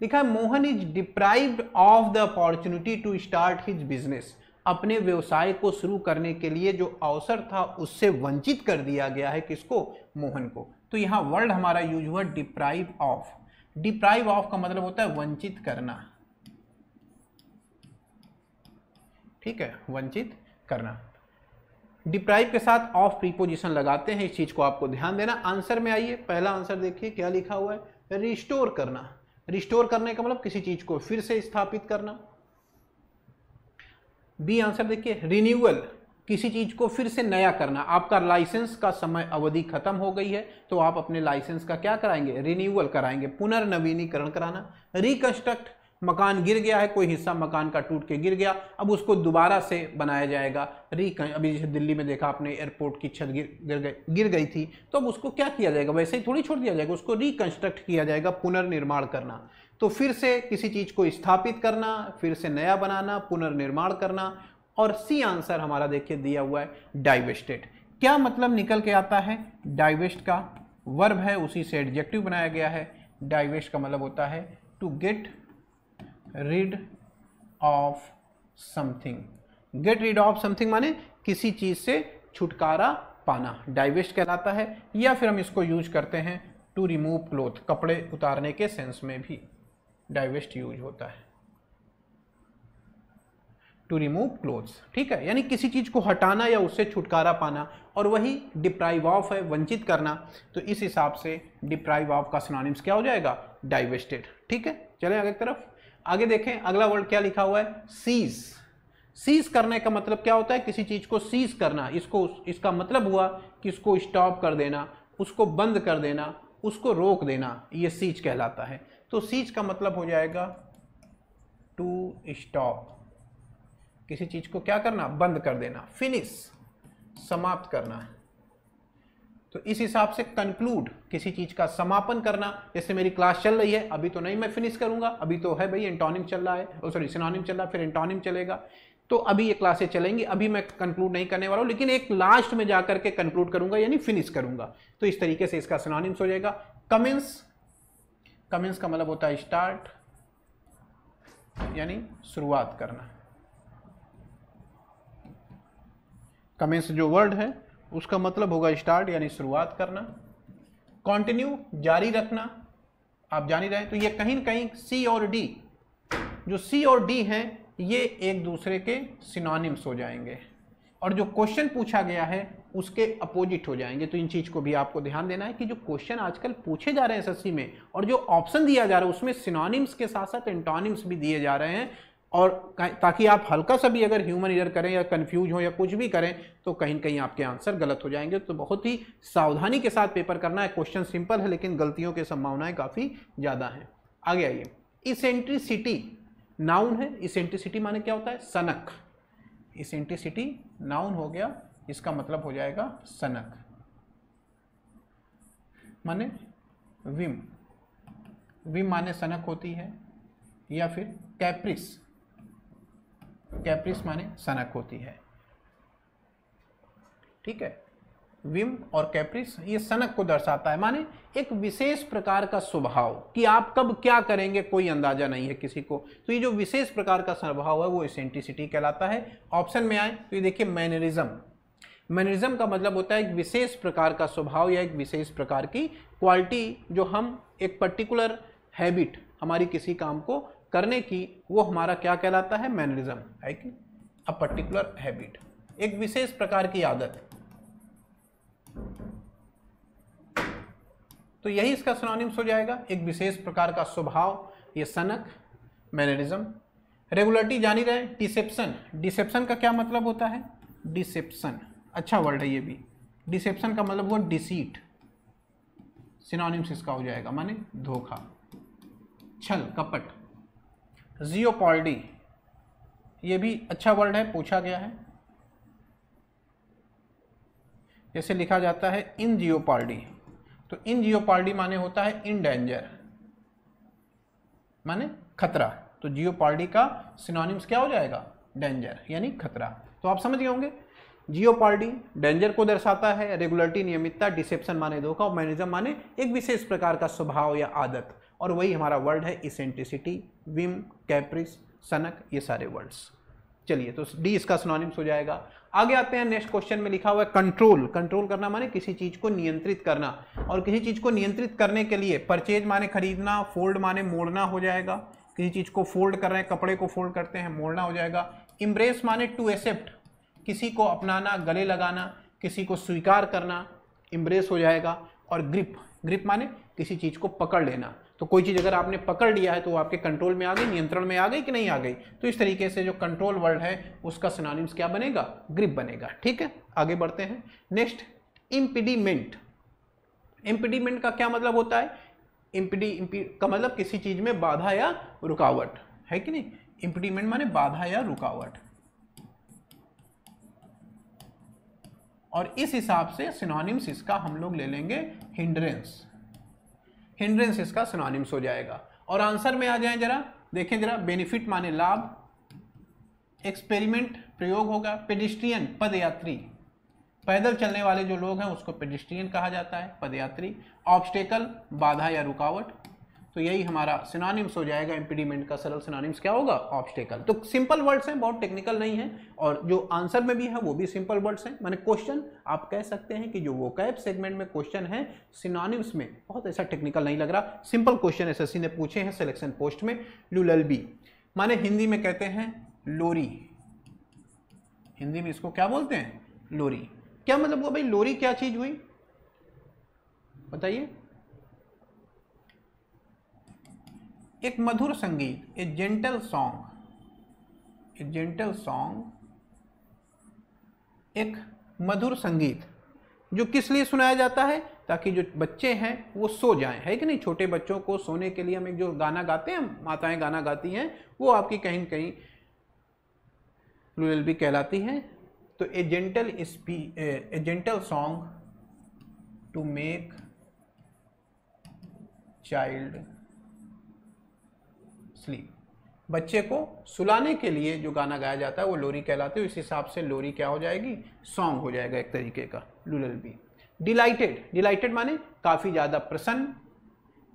लिखा है Mohan is deprived of the opportunity to start his business, अपने व्यवसाय को शुरू करने के लिए जो अवसर था उससे वंचित कर दिया गया है, किसको? मोहन को। तो यहाँ वर्ड हमारा यूज हुआ डिप्राइव ऑफ। डिप्राइव ऑफ का मतलब होता है वंचित करना, ठीक है, वंचित करना। डिप्राइव के साथ ऑफ प्रीपोजिशन लगाते हैं, इस चीज को आपको ध्यान देना। आंसर में आइए, पहला आंसर देखिए क्या लिखा हुआ है, रिस्टोर करना। रिस्टोर करने का मतलब किसी चीज को फिर से स्थापित करना। बी आंसर देखिए, रिन्यूअल, किसी चीज को फिर से नया करना। आपका लाइसेंस का समय अवधि खत्म हो गई है तो आप अपने लाइसेंस का क्या कराएंगे? रिन्यूअल कराएंगे, पुनर्नवीनीकरण कराना। रिकंस्ट्रक्ट, मकान गिर गया है, कोई हिस्सा मकान का टूट के गिर गया, अब उसको दोबारा से बनाया जाएगा। अभी जैसे दिल्ली में देखा आपने, एयरपोर्ट की छत गिर गई थी, तो अब उसको क्या किया जाएगा? वैसे ही थोड़ी छोड़ दिया जाएगा, उसको रिकंस्ट्रक्ट किया जाएगा, पुनर्निर्माण करना। तो फिर से किसी चीज को स्थापित करना, फिर से नया बनाना, पुनर्निर्माण करना। और सी आंसर हमारा देखिए दिया हुआ है डाइवेस्टेड। क्या मतलब निकल के आता है? डाइवेस्ट का वर्ब है, उसी से एडजेक्टिव बनाया गया है। डाइवेस्ट का मतलब होता है to get rid of something। get rid of something माने किसी चीज से छुटकारा पाना, डाइवेस्ट कहलाता है। या फिर हम इसको यूज करते हैं टू रिमूव क्लोथ, कपड़े उतारने के सेंस में भी डाइवेस्ट यूज होता है, टू रिमूव क्लोथ्स, ठीक है, यानी किसी चीज को हटाना या उससे छुटकारा पाना। और वही डिप्राइव ऑफ है, वंचित करना। तो इस हिसाब से डिप्राइव ऑफ का सिनोनिम्स क्या हो जाएगा? डाइवेस्टेड, ठीक है। चलें आगे की तरफ। आगे देखें अगला वर्ड क्या लिखा हुआ है, सीज। सीज करने का मतलब क्या होता है? किसी चीज को सीज करना। इसका मतलब हुआ कि इसको स्टॉप कर देना, उसको बंद कर देना, उसको रोक देना, ये सीज कहलाता है। तो सीज का मतलब हो जाएगा टू स्टॉप, किसी चीज को क्या करना? बंद कर देना। फिनिश, समाप्त करना। तो इस हिसाब से कंक्लूड, किसी चीज का समापन करना। जैसे मेरी क्लास चल रही है, अभी तो नहीं मैं फिनिश करूंगा, अभी तो है भाई एंटोनिम चल रहा है, सॉरी सिनोनिम चल रहा है, फिर एंटोनिम चलेगा। तो अभी ये क्लासें चलेंगी, अभी मैं कंक्लूड नहीं करने वाला हूं, लेकिन एक लास्ट में जाकर के कंक्लूड करूंगा, यानी फिनिश करूंगा। तो इस तरीके से इसका सिनोनिम्स हो जाएगा। कमेंस, कमेंस का मतलब होता है स्टार्ट, यानी शुरुआत करना। कमेंस जो वर्ड है उसका मतलब होगा स्टार्ट यानी शुरुआत करना। कंटिन्यू जारी रखना, आप जान ही रहे हैं। तो ये कहीं न कहीं सी और डी, जो सी और डी हैं ये एक दूसरे के सिनोनिम्स हो जाएंगे और जो क्वेश्चन पूछा गया है उसके अपोजिट हो जाएंगे। तो इन चीज को भी आपको ध्यान देना है कि जो क्वेश्चन आजकल पूछे जा रहे हैं एसएससी में और जो ऑप्शन दिया जा रहा है उसमें सिनोनिम्स के साथ साथ एंटोनिम्स भी दिए जा रहे हैं, और ताकि आप हल्का सा भी अगर ह्यूमन एरर करें या कंफ्यूज हो या कुछ भी करें तो कहीं न कहीं आपके आंसर गलत हो जाएंगे। तो बहुत ही सावधानी के साथ पेपर करना है। क्वेश्चन सिंपल है लेकिन गलतियों की संभावनाएं काफ़ी ज़्यादा हैं। आगे आइए, इसेंट्रिसिटी नाउन है। इसेंट्रिसिटी माने क्या होता है? सनक। इसेंट्रिसिटी नाउन हो गया, इसका मतलब हो जाएगा सनक। माने विम, विम माने सनक होती है, या फिर कैप्रिस, कैप्रिस माने सनक होती है। ठीक है, विम और कैप्रिस ये सनक को दर्शाता है, माने एक विशेष प्रकार का स्वभाव कि आप कब क्या करेंगे कोई अंदाजा नहीं है किसी को। तो ये जो विशेष प्रकार का स्वभाव है वो इसेंट्रिसिटी कहलाता है। ऑप्शन में आए तो ये देखिए मैनरिज्म। मैनरिज्म का मतलब होता है एक विशेष प्रकार का स्वभाव या एक विशेष प्रकार की क्वालिटी, जो हम एक पर्टिकुलर हैबिट हमारी किसी काम को करने की, वो हमारा क्या कहलाता है? मैनरिज्म है कि अ पर्टिकुलर हैबिट, एक विशेष प्रकार की आदत। तो यही इसका सिनोनिम्स हो जाएगा, एक विशेष प्रकार का स्वभाव, ये सनक, मैनरिज्म। रेगुलरिटी जान ही रहे। डिसेप्शन, डिसेप्शन का क्या मतलब होता है? डिसेप्शन अच्छा वर्ड है ये भी। डिसेप्शन का मतलब हुआ डिसीट, सिनोनिम्स इसका हो जाएगा माने धोखा, छल, कपट। जियोपॉल्डी ये भी अच्छा वर्ड है, पूछा गया है। जैसे लिखा जाता है इन जियोपॉल्डी, तो इन जियोपॉल्डी माने होता है इन डेंजर, माने खतरा। तो जियोपॉल्डी का सिनोनिम्स क्या हो जाएगा? डेंजर यानी खतरा। तो आप समझ गए होंगे, जियोपॉल्डी डेंजर को दर्शाता है, रेगुलरिटी नियमितता, डिसेप्शन माने धोखा, और मैनरिज्म माने एक विशेष प्रकार का स्वभाव या आदत। और वही हमारा वर्ड है इसेंट्रिसिटी, विम, कैप्रिस, सनक, ये सारे वर्ड्स। चलिए, तो डी इसका सिनोनिम्स हो जाएगा। आगे आते हैं, नेक्स्ट क्वेश्चन में लिखा हुआ है कंट्रोल। कंट्रोल करना माने किसी चीज को नियंत्रित करना, और किसी चीज को नियंत्रित करने के लिए परचेज माने खरीदना, फोल्ड माने मोड़ना हो जाएगा। किसी चीज को फोल्ड कर रहे हैं, कपड़े को फोल्ड करते हैं, मोड़ना हो जाएगा। इम्ब्रेस माने टू एक्सेप्ट, किसी को अपनाना, गले लगाना, किसी को स्वीकार करना, इम्ब्रेस हो जाएगा। और ग्रिप, ग्रिप माने किसी चीज को पकड़ लेना। तो कोई चीज अगर आपने पकड़ लिया है तो वो आपके कंट्रोल में आ गई, नियंत्रण में आ गई कि नहीं आ गई। तो इस तरीके से जो कंट्रोल वर्ड है उसका सिनोनिम्स क्या बनेगा? ग्रिप बनेगा। ठीक है, आगे बढ़ते हैं। Next, impediment. इम्पीडिमेंट का क्या मतलब होता है? का मतलब किसी चीज में बाधा या रुकावट, है कि नहीं? इम्पीडिमेंट माने बाधा या रुकावट। और इस हिसाब से सिनोनिम्स इसका हम लोग ले लेंगे हिंड्रेंस। हिंड्रेंस इसका सिनोनिम्स हो जाएगा। और आंसर में आ जाए जरा, देखें जरा। बेनिफिट माने लाभ, एक्सपेरिमेंट प्रयोग होगा, पेडिस्ट्रियन पदयात्री, पैदल चलने वाले जो लोग हैं उसको पेडिस्ट्रियन कहा जाता है, पदयात्री। ऑब्स्टेकल बाधा या रुकावट। तो यही हमारा सिनोनिम्स हो जाएगा। इम्पीडिमेंट का सरल सिनोनिम्स क्या होगा? ऑब्स्टेकल। तो सिंपल वर्ड्स हैं, बहुत टेक्निकल नहीं है, और जो आंसर में भी है वो भी सिंपल वर्ड्स हैं। माने क्वेश्चन आप कह सकते हैं कि जो वोकैब सेगमेंट में क्वेश्चन है सिनोनिम्स में बहुत ऐसा टेक्निकल नहीं लग रहा, सिंपल क्वेश्चन एसएससी ने पूछे हैं सिलेक्शन पोस्ट में। लुलल्बी माने हिंदी में कहते हैं लोरी, हिंदी में इसको क्या बोलते हैं? लोरी। क्या मतलब हुआ भाई? लोरी क्या चीज हुई बताइए? एक मधुर संगीत, ए जेंटल सॉन्ग। ए जेंटल सॉन्ग, एक मधुर संगीत जो किस लिए सुनाया जाता है? ताकि जो बच्चे हैं वो सो जाएं, है कि नहीं? छोटे बच्चों को सोने के लिए हम एक जो गाना गाते हैं, माताएं गाना गाती हैं, वो आपकी कहीं न कहीं लुलल्बी कहलाती है। तो a gentle song to make child sleep, बच्चे को सुलाने के लिए जो गाना गाया जाता है वो लोरी कहलाते है। इस हिसाब से लोरी क्या हो जाएगी? सॉन्ग हो जाएगा एक तरीके का, लुलल्बी। डिलाइटेड, डिलाइटेड माने काफी ज्यादा प्रसन्न,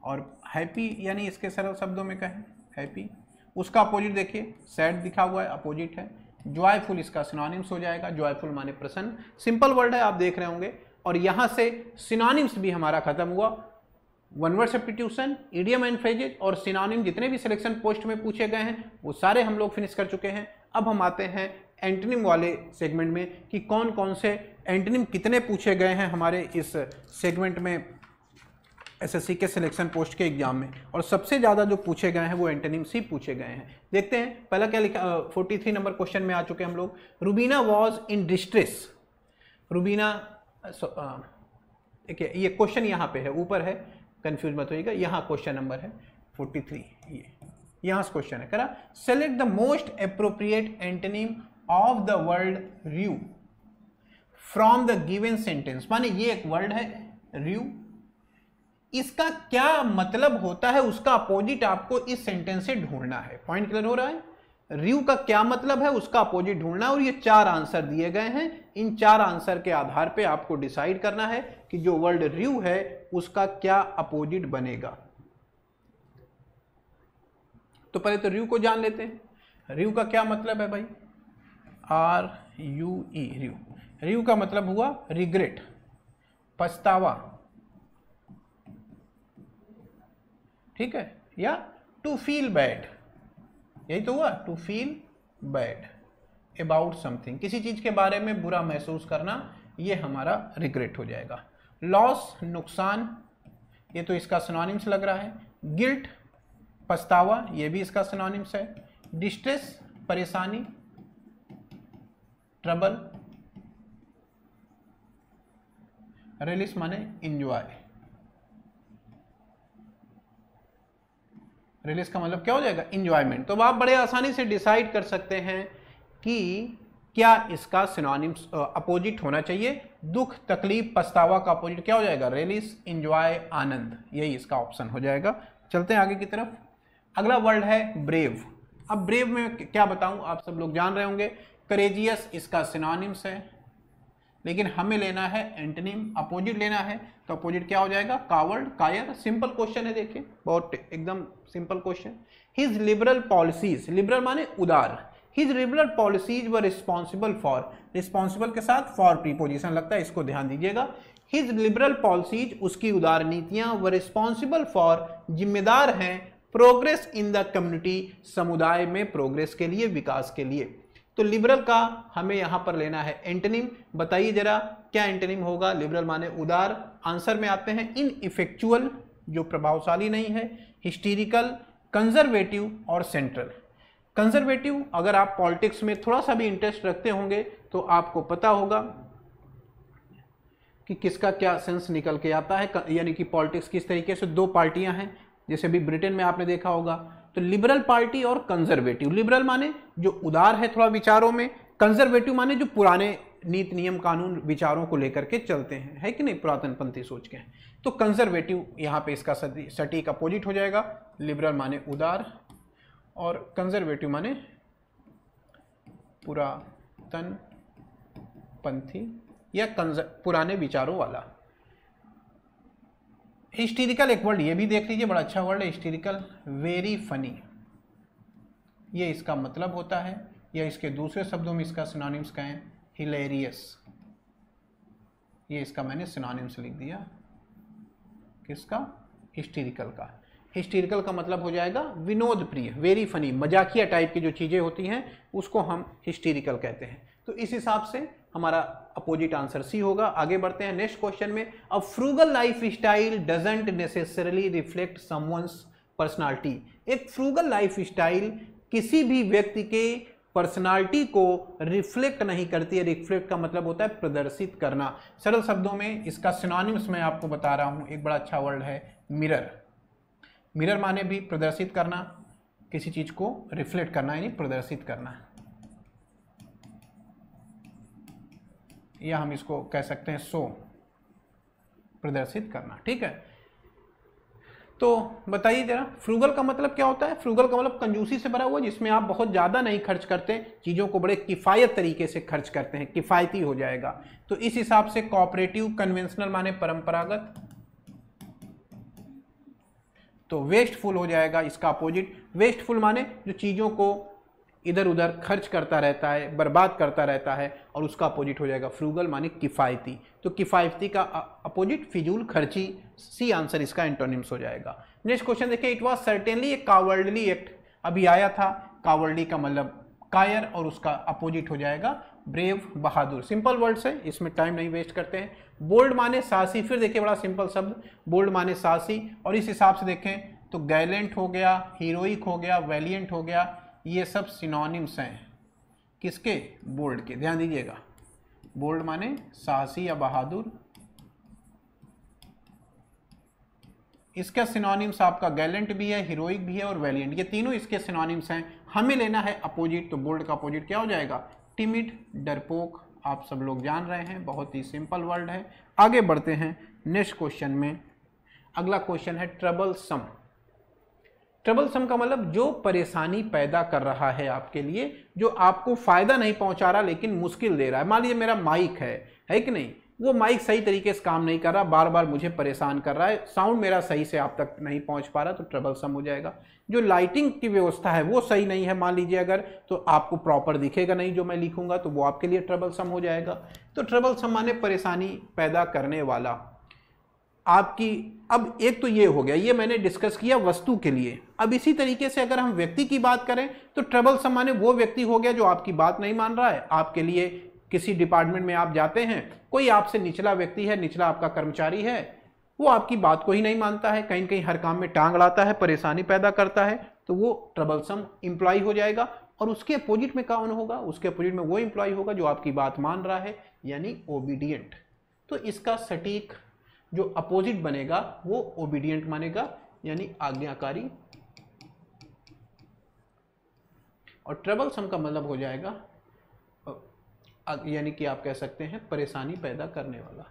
और हैप्पी यानी इसके सरल शब्दों में कहें हैप्पी। उसका अपोजिट देखिए, सैड दिखा हुआ है, अपोजिट है। जॉयफुल इसका सिनोनिम्स हो जाएगा, जॉयफुल माने प्रसन्न। सिंपल वर्ड है, आप देख रहे होंगे। और यहां से सिनोनिम्स भी हमारा खत्म हुआ। One word substitution, idiom and phrases और सिनोनिम जितने भी सिलेक्शन पोस्ट में पूछे गए हैं वो सारे हम लोग फिनिश कर चुके हैं। अब हम आते हैं एंटोनिम वाले सेगमेंट में कि कौन कौन से एंटोनिम कितने पूछे गए हैं हमारे इस सेगमेंट में एसएससी के सिलेक्शन पोस्ट के एग्जाम में। और सबसे ज़्यादा जो पूछे गए हैं वो एंटोनिम्स ही पूछे गए हैं। देखते हैं पहला क्या लिखा, 43 नंबर क्वेश्चन में आ चुके हैं हम लोग। Rubina was in distress. Rubina, देखिए ये क्वेश्चन यहाँ पे है, ऊपर है, कंफ्यूज मत होइएगा। यहाँ क्वेश्चन नंबर है 43, ये यहाँ से क्वेश्चन है। करा select the most appropriate antonym of the word rue from the given sentence. माने ये एक वर्ड है र्यू, इसका क्या मतलब होता है उसका अपोजिट आपको इस सेंटेंस से ढूंढना है। पॉइंट क्लियर हो रहा है? र्यू का क्या मतलब है उसका अपोजिट ढूंढना, और ये 4 आंसर दिए गए हैं। इन 4 आंसर के आधार पे आपको डिसाइड करना है कि जो वर्ड र्यू है उसका क्या अपोजिट बनेगा। तो पहले तो र्यू को जान लेते हैं। र्यू का क्या मतलब है भाई? RUE, र्यू। र्यू का मतलब हुआ रिग्रेट, पछतावा, ठीक है, या टू फील बैड, यही तो हुआ, to feel bad about something, किसी चीज के बारे में बुरा महसूस करना, ये हमारा रिग्रेट हो जाएगा। लॉस, नुकसान, ये तो इसका सिनोनिम्स लग रहा है। गिल्ट, पछतावा, ये भी इसका सिनोनिम्स है। डिस्ट्रेस, परेशानी, ट्रबल। रिलीज माने इंजॉय। रिलीज का मतलब क्या हो जाएगा? इंजॉयमेंट। तो आप बड़े आसानी से डिसाइड कर सकते हैं कि क्या इसका सिनोनिम्स अपोजिट होना चाहिए। दुख, तकलीफ, पछतावा का अपोजिट क्या हो जाएगा? रिलीज, इंजॉय, आनंद, यही इसका ऑप्शन हो जाएगा। चलते हैं आगे की तरफ। अगला वर्ड है ब्रेव। अब ब्रेव में क्या बताऊं, आप सब लोग जान रहे होंगे। करेजियस इसका सिनोनिम्स है, लेकिन हमें लेना है एंटोनिम, अपोजिट लेना है। तो अपोजिट क्या हो जाएगा? कावर्ड, कायर। सिंपल क्वेश्चन है, देखिए बहुत एकदम simple question. His liberal policies, liberal माने उदार, his liberal policies were responsible for, responsible के साथ फॉर प्रीपोजिशन लगता है, इसको ध्यान दीजिएगा। हिज लिबरल पॉलिसीज, उसकी उदार नीतियां, वर रिस्पॉन्सिबल फॉर, जिम्मेदार हैं, प्रोग्रेस इन द कम्युनिटी, समुदाय में प्रोग्रेस के लिए, विकास के लिए। तो लिबरल का हमें यहां पर लेना है एंटोनिम। बताइए जरा क्या एंटोनिम होगा? लिबरल माने उदार। आंसर में आते हैं इनइफेक्चुअल, जो प्रभावशाली नहीं है, हिस्टीरिकल, कंजर्वेटिव और सेंट्रल। कंजर्वेटिव, अगर आप पॉलिटिक्स में थोड़ा सा भी इंटरेस्ट रखते होंगे तो आपको पता होगा कि किसका क्या सेंस निकल के आता है, यानी कि पॉलिटिक्स किस तरीके से 2 पार्टियां हैं, जैसे भी ब्रिटेन में आपने देखा होगा। तो लिबरल पार्टी और कंजर्वेटिव। लिबरल माने जो उदार है थोड़ा विचारों में, कंजर्वेटिव माने जो पुराने नीति नियम कानून विचारों को लेकर के चलते हैं, है कि नहीं, पुरातनपंथी सोच के। तो कंजर्वेटिव यहाँ पे इसका सटीक अपोजिट हो जाएगा। लिबरल माने उदार और कंजर्वेटिव माने पुरातनपंथी या पुराने विचारों वाला। हिस्टीरिकल एक वर्ड ये भी देख लीजिए, बड़ा अच्छा वर्ड है हिस्टीरिकल, वेरी फनी, ये इसका मतलब होता है, या इसके दूसरे शब्दों में इसका सिनोनिम्स कहें हिलेरियस, ये इसका मैंने सिनोनिम्स लिख दिया। किसका? हिस्टीरिकल का। हिस्टीरिकल का मतलब हो जाएगा विनोद प्रिय, वेरी फनी, मजाकिया टाइप की जो चीजें होती हैं उसको हम हिस्टीरिकल कहते हैं। तो इस हिसाब से हमारा अपोजिट आंसर सी होगा। आगे बढ़ते हैं नेक्स्ट क्वेश्चन में। A frugal life style doesn't necessarily reflect someone's personality. एक फ्रूगल लाइफ स्टाइल किसी भी व्यक्ति के पर्सनालिटी को रिफ्लेक्ट नहीं करती है। रिफ्लेक्ट का मतलब होता है प्रदर्शित करना। सरल शब्दों में इसका सिनोनिम्स मैं आपको बता रहा हूं। एक बड़ा अच्छा वर्ड है मिरर। मिरर माने भी प्रदर्शित करना, किसी चीज को रिफ्लेक्ट करना यानी प्रदर्शित करना, या हम इसको कह सकते हैं शो, प्रदर्शित करना। ठीक है, तो बताइए जरा फ्रूगल का मतलब क्या होता है? फ्रूगल का मतलब कंजूसी से भरा हुआ, जिसमें आप बहुत ज़्यादा नहीं खर्च करते, चीज़ों को बड़े किफ़ायत तरीके से खर्च करते हैं, किफ़ायती हो जाएगा। तो इस हिसाब से कोऑपरेटिव, कन्वेंशनल माने परंपरागत, तो वेस्टफुल हो जाएगा इसका अपोजिट। वेस्टफुल माने जो चीज़ों को इधर उधर खर्च करता रहता है, बर्बाद करता रहता है, और उसका अपोजिट हो जाएगा फ्रूगल माने किफ़ायती। तो किफ़ायती का अपोजिट फिजूल खर्ची। सी आंसर इसका एंटोनिम्स हो जाएगा। नेक्स्ट क्वेश्चन देखिए, it was certainly A cowardly act. अभी आया था, कावर्डली का मतलब कायर, और उसका अपोजिट हो जाएगा ब्रेव, बहादुर। सिंपल वर्ड्स है, इसमें टाइम नहीं वेस्ट करते हैं। बोल्ड माने साहसी, फिर देखिए बड़ा सिंपल शब्द, बोल्ड माने साहसी, और इस हिसाब से देखें तो गैलेंट हो गया, हीरोइक हो गया, वैलिएंट हो गया, ये सब सिनोनिम्स हैं किसके? बोल्ड के। ध्यान दीजिएगा, बोल्ड माने साहसी या बहादुर, इसका सिनोनिम्स आपका गैलेंट भी है, हीरोइक भी है और वैलिएंट, ये तीनों इसके सिनोनिम्स हैं। हमें लेना है अपोजिट, तो बोल्ड का अपोजिट क्या हो जाएगा? टिमिड, डरपोक। आप सब लोग जान रहे हैं, बहुत ही सिंपल वर्ड है। आगे बढ़ते हैं नेक्स्ट क्वेश्चन में। अगला क्वेश्चन है ट्रबलसम। ट्रबलसम का मतलब जो परेशानी पैदा कर रहा है आपके लिए, जो आपको फायदा नहीं पहुंचा रहा लेकिन मुश्किल दे रहा है। मान लीजिए मेरा माइक है कि नहीं, वो माइक सही तरीके से काम नहीं कर रहा, बार बार मुझे परेशान कर रहा है, साउंड मेरा सही से आप तक नहीं पहुंच पा रहा, तो ट्रबलसम हो जाएगा। जो लाइटिंग की व्यवस्था है वो सही नहीं है मान लीजिए अगर, तो आपको प्रॉपर दिखेगा नहीं जो मैं लिखूंगा, तो वो आपके लिए ट्रबलसम हो जाएगा। तो ट्रबलसम माने परेशानी पैदा करने वाला आपकी। अब एक तो ये हो गया, ये मैंने डिस्कस किया वस्तु के लिए। अब इसी तरीके से अगर हम व्यक्ति की बात करें तो ट्रबलसम माने वो व्यक्ति हो गया जो आपकी बात नहीं मान रहा है। आपके लिए किसी डिपार्टमेंट में आप जाते हैं, कोई आपसे निचला व्यक्ति है, निचला आपका कर्मचारी है, वो आपकी बात को ही नहीं मानता है, कहीं कहीं हर काम में टांग अड़ाता है, परेशानी पैदा करता है, तो वो ट्रबलसम इंप्लॉय हो जाएगा। और उसके अपोजिट में कौन होगा? उसके अपोजिट में वो इंप्लॉय होगा जो आपकी बात मान रहा है, यानी ओबीडियंट। तो इसका सटीक जो अपोजिट बनेगा वो ओबीडियंट मानेगा, यानी आज्ञाकारी। और ट्रबलसम का मतलब हो जाएगा, यानी कि आप कह सकते हैं परेशानी पैदा करने वाला।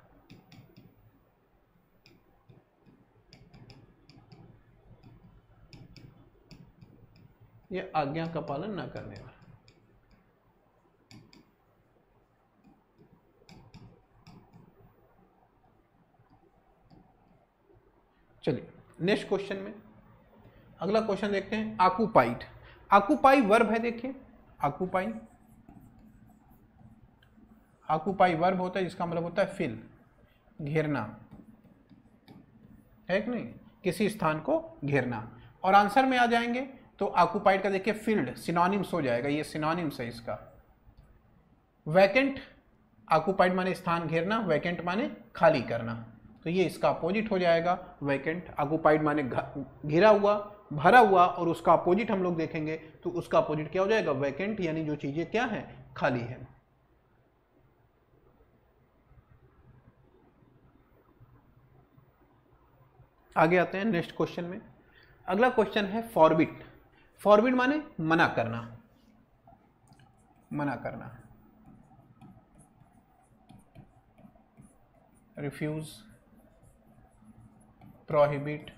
या आज्ञा का पालन न करने वाला। चलिए नेक्स्ट क्वेश्चन में, अगला क्वेश्चन देखते हैं। ऑक्युपाइड। ऑक्युपाई वर्ब है, देखिए ऑक्युपाई, ऑक्युपाई वर्ब होता है जिसका मतलब होता है फिल, घेरना, है कि नहीं, किसी स्थान को घेरना। और आंसर में आ जाएंगे तो ऑक्युपाइड का देखिए फील्ड सिनोनिम्स हो जाएगा, ये सिनोनिम्स है इसका। वैकेंट, ऑक्युपाइड माने स्थान घेरना, वैकेंट माने खाली करना, तो ये इसका अपोजिट हो जाएगा वैकेंट। ऑक्युपाइड माने घिरा हुआ, भरा हुआ, और उसका अपोजिट हम लोग देखेंगे तो उसका अपोजिट क्या हो जाएगा? वैकेंट, यानी जो चीजें क्या है? खाली है। आगे आते हैं नेक्स्ट क्वेश्चन में। अगला क्वेश्चन है फॉरबिड। फॉरबिड माने मना करना, मना करना, रिफ्यूज, प्रोहिबिट,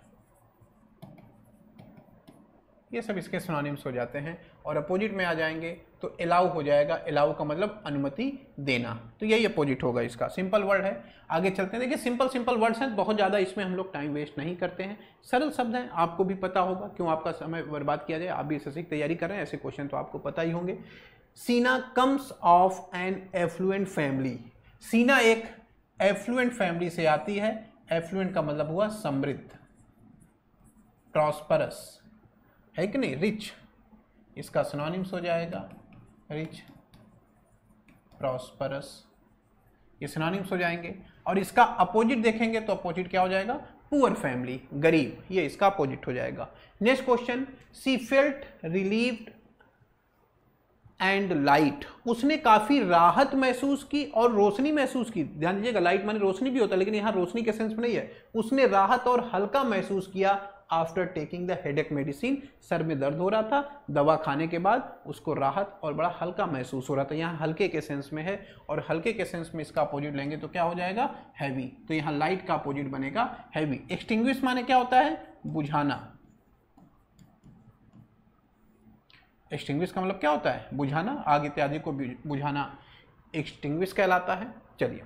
ये सब इसके सिनोनिम्स हो जाते हैं। और अपोजिट में आ जाएंगे तो अलाउ हो जाएगा। अलाउ का मतलब अनुमति देना, तो यही अपोजिट होगा इसका। सिंपल वर्ड है। आगे चलते हैं, देखिए सिंपल सिंपल वर्ड्स हैं, बहुत ज़्यादा इसमें हम लोग टाइम वेस्ट नहीं करते हैं, सरल शब्द हैं, आपको भी पता होगा, क्यों आपका समय बर्बाद किया जाए। आप भी एसएससी की तैयारी कर रहे हैं, ऐसे क्वेश्चन तो आपको पता ही होंगे। Seena comes of an affluent family. Seena एक एफ्लुएंट फैमिली से आती है। एफ्लुएंट का मतलब हुआ समृद्ध, प्रॉस्परस, है कि नहीं, रिच, इसका सिनोनिम्स हो जाएगा रिच, प्रॉस्परस, ये सिनोनिम्स हो जाएंगे। और इसका अपोजिट देखेंगे तो अपोजिट क्या हो जाएगा? पुअर फैमिली, गरीब, ये इसका अपोजिट हो जाएगा। Next question, C felt relieved and light. उसने काफी राहत महसूस की और रोशनी महसूस की। ध्यान दीजिएगा, लाइट माने रोशनी भी होता है, लेकिन यहां रोशनी के सेंस में नहीं है। उसने राहत और हल्का महसूस किया after taking the headache medicine. Sir में दर्द हो रहा था, दवा खाने के बाद उसको राहत और बड़ा हल्का महसूस हो रहा था। यहाँ हल्के के सेंस में है, और हल्के के सेंस में इसका अपोजिट लेंगे तो क्या हो जाएगा? हैवी। तो यहाँ लाइट का अपोजिट बनेगा हैवी। एक्सटिंग्विश माने क्या होता है? बुझाना। एक्सटिंग्विश का मतलब क्या होता है? बुझाना, आग इत्यादि को बुझाना एक्सटिंग्विश कहलाता है। चलिए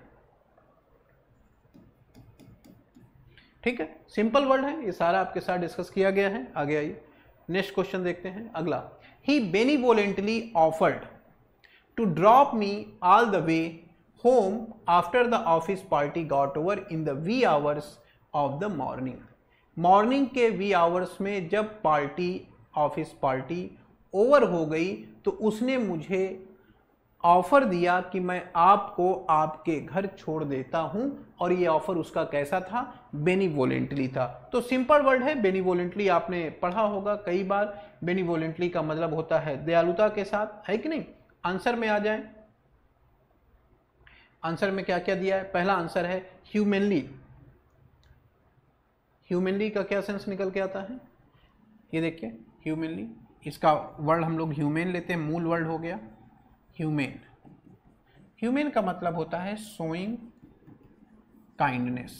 ठीक है, सिंपल वर्ड है, ये सारा आपके साथ डिस्कस किया गया है। आगे आइए, नेक्स्ट क्वेश्चन देखते हैं अगला। He benevolently offered to drop me all the way home after the office party got over in the wee hours of the morning. Morning के वी आवर्स में जब पार्टी, ऑफिस पार्टी ओवर हो गई तो उसने मुझे ऑफर दिया कि मैं आपको आपके घर छोड़ देता हूं, और ये ऑफर उसका कैसा था? बेनिवोलेंटली था। तो सिंपल वर्ड है बेनिवोलेंटली, आपने पढ़ा होगा कई बार। बेनिवोलेंटली का मतलब होता है दयालुता के साथ, है कि नहीं। आंसर में आ जाए, आंसर में क्या क्या दिया है? पहला आंसर है ह्यूमनली। ह्यूमनली का क्या सेंस निकल के आता है? ये देखिए ह्यूमनली, इसका वर्ड हम लोग ह्यूमेन लेते हैं, मूल वर्ड हो गया ह्यूमेन। ह्यूमेन का मतलब होता है शोइंग काइंडनेस,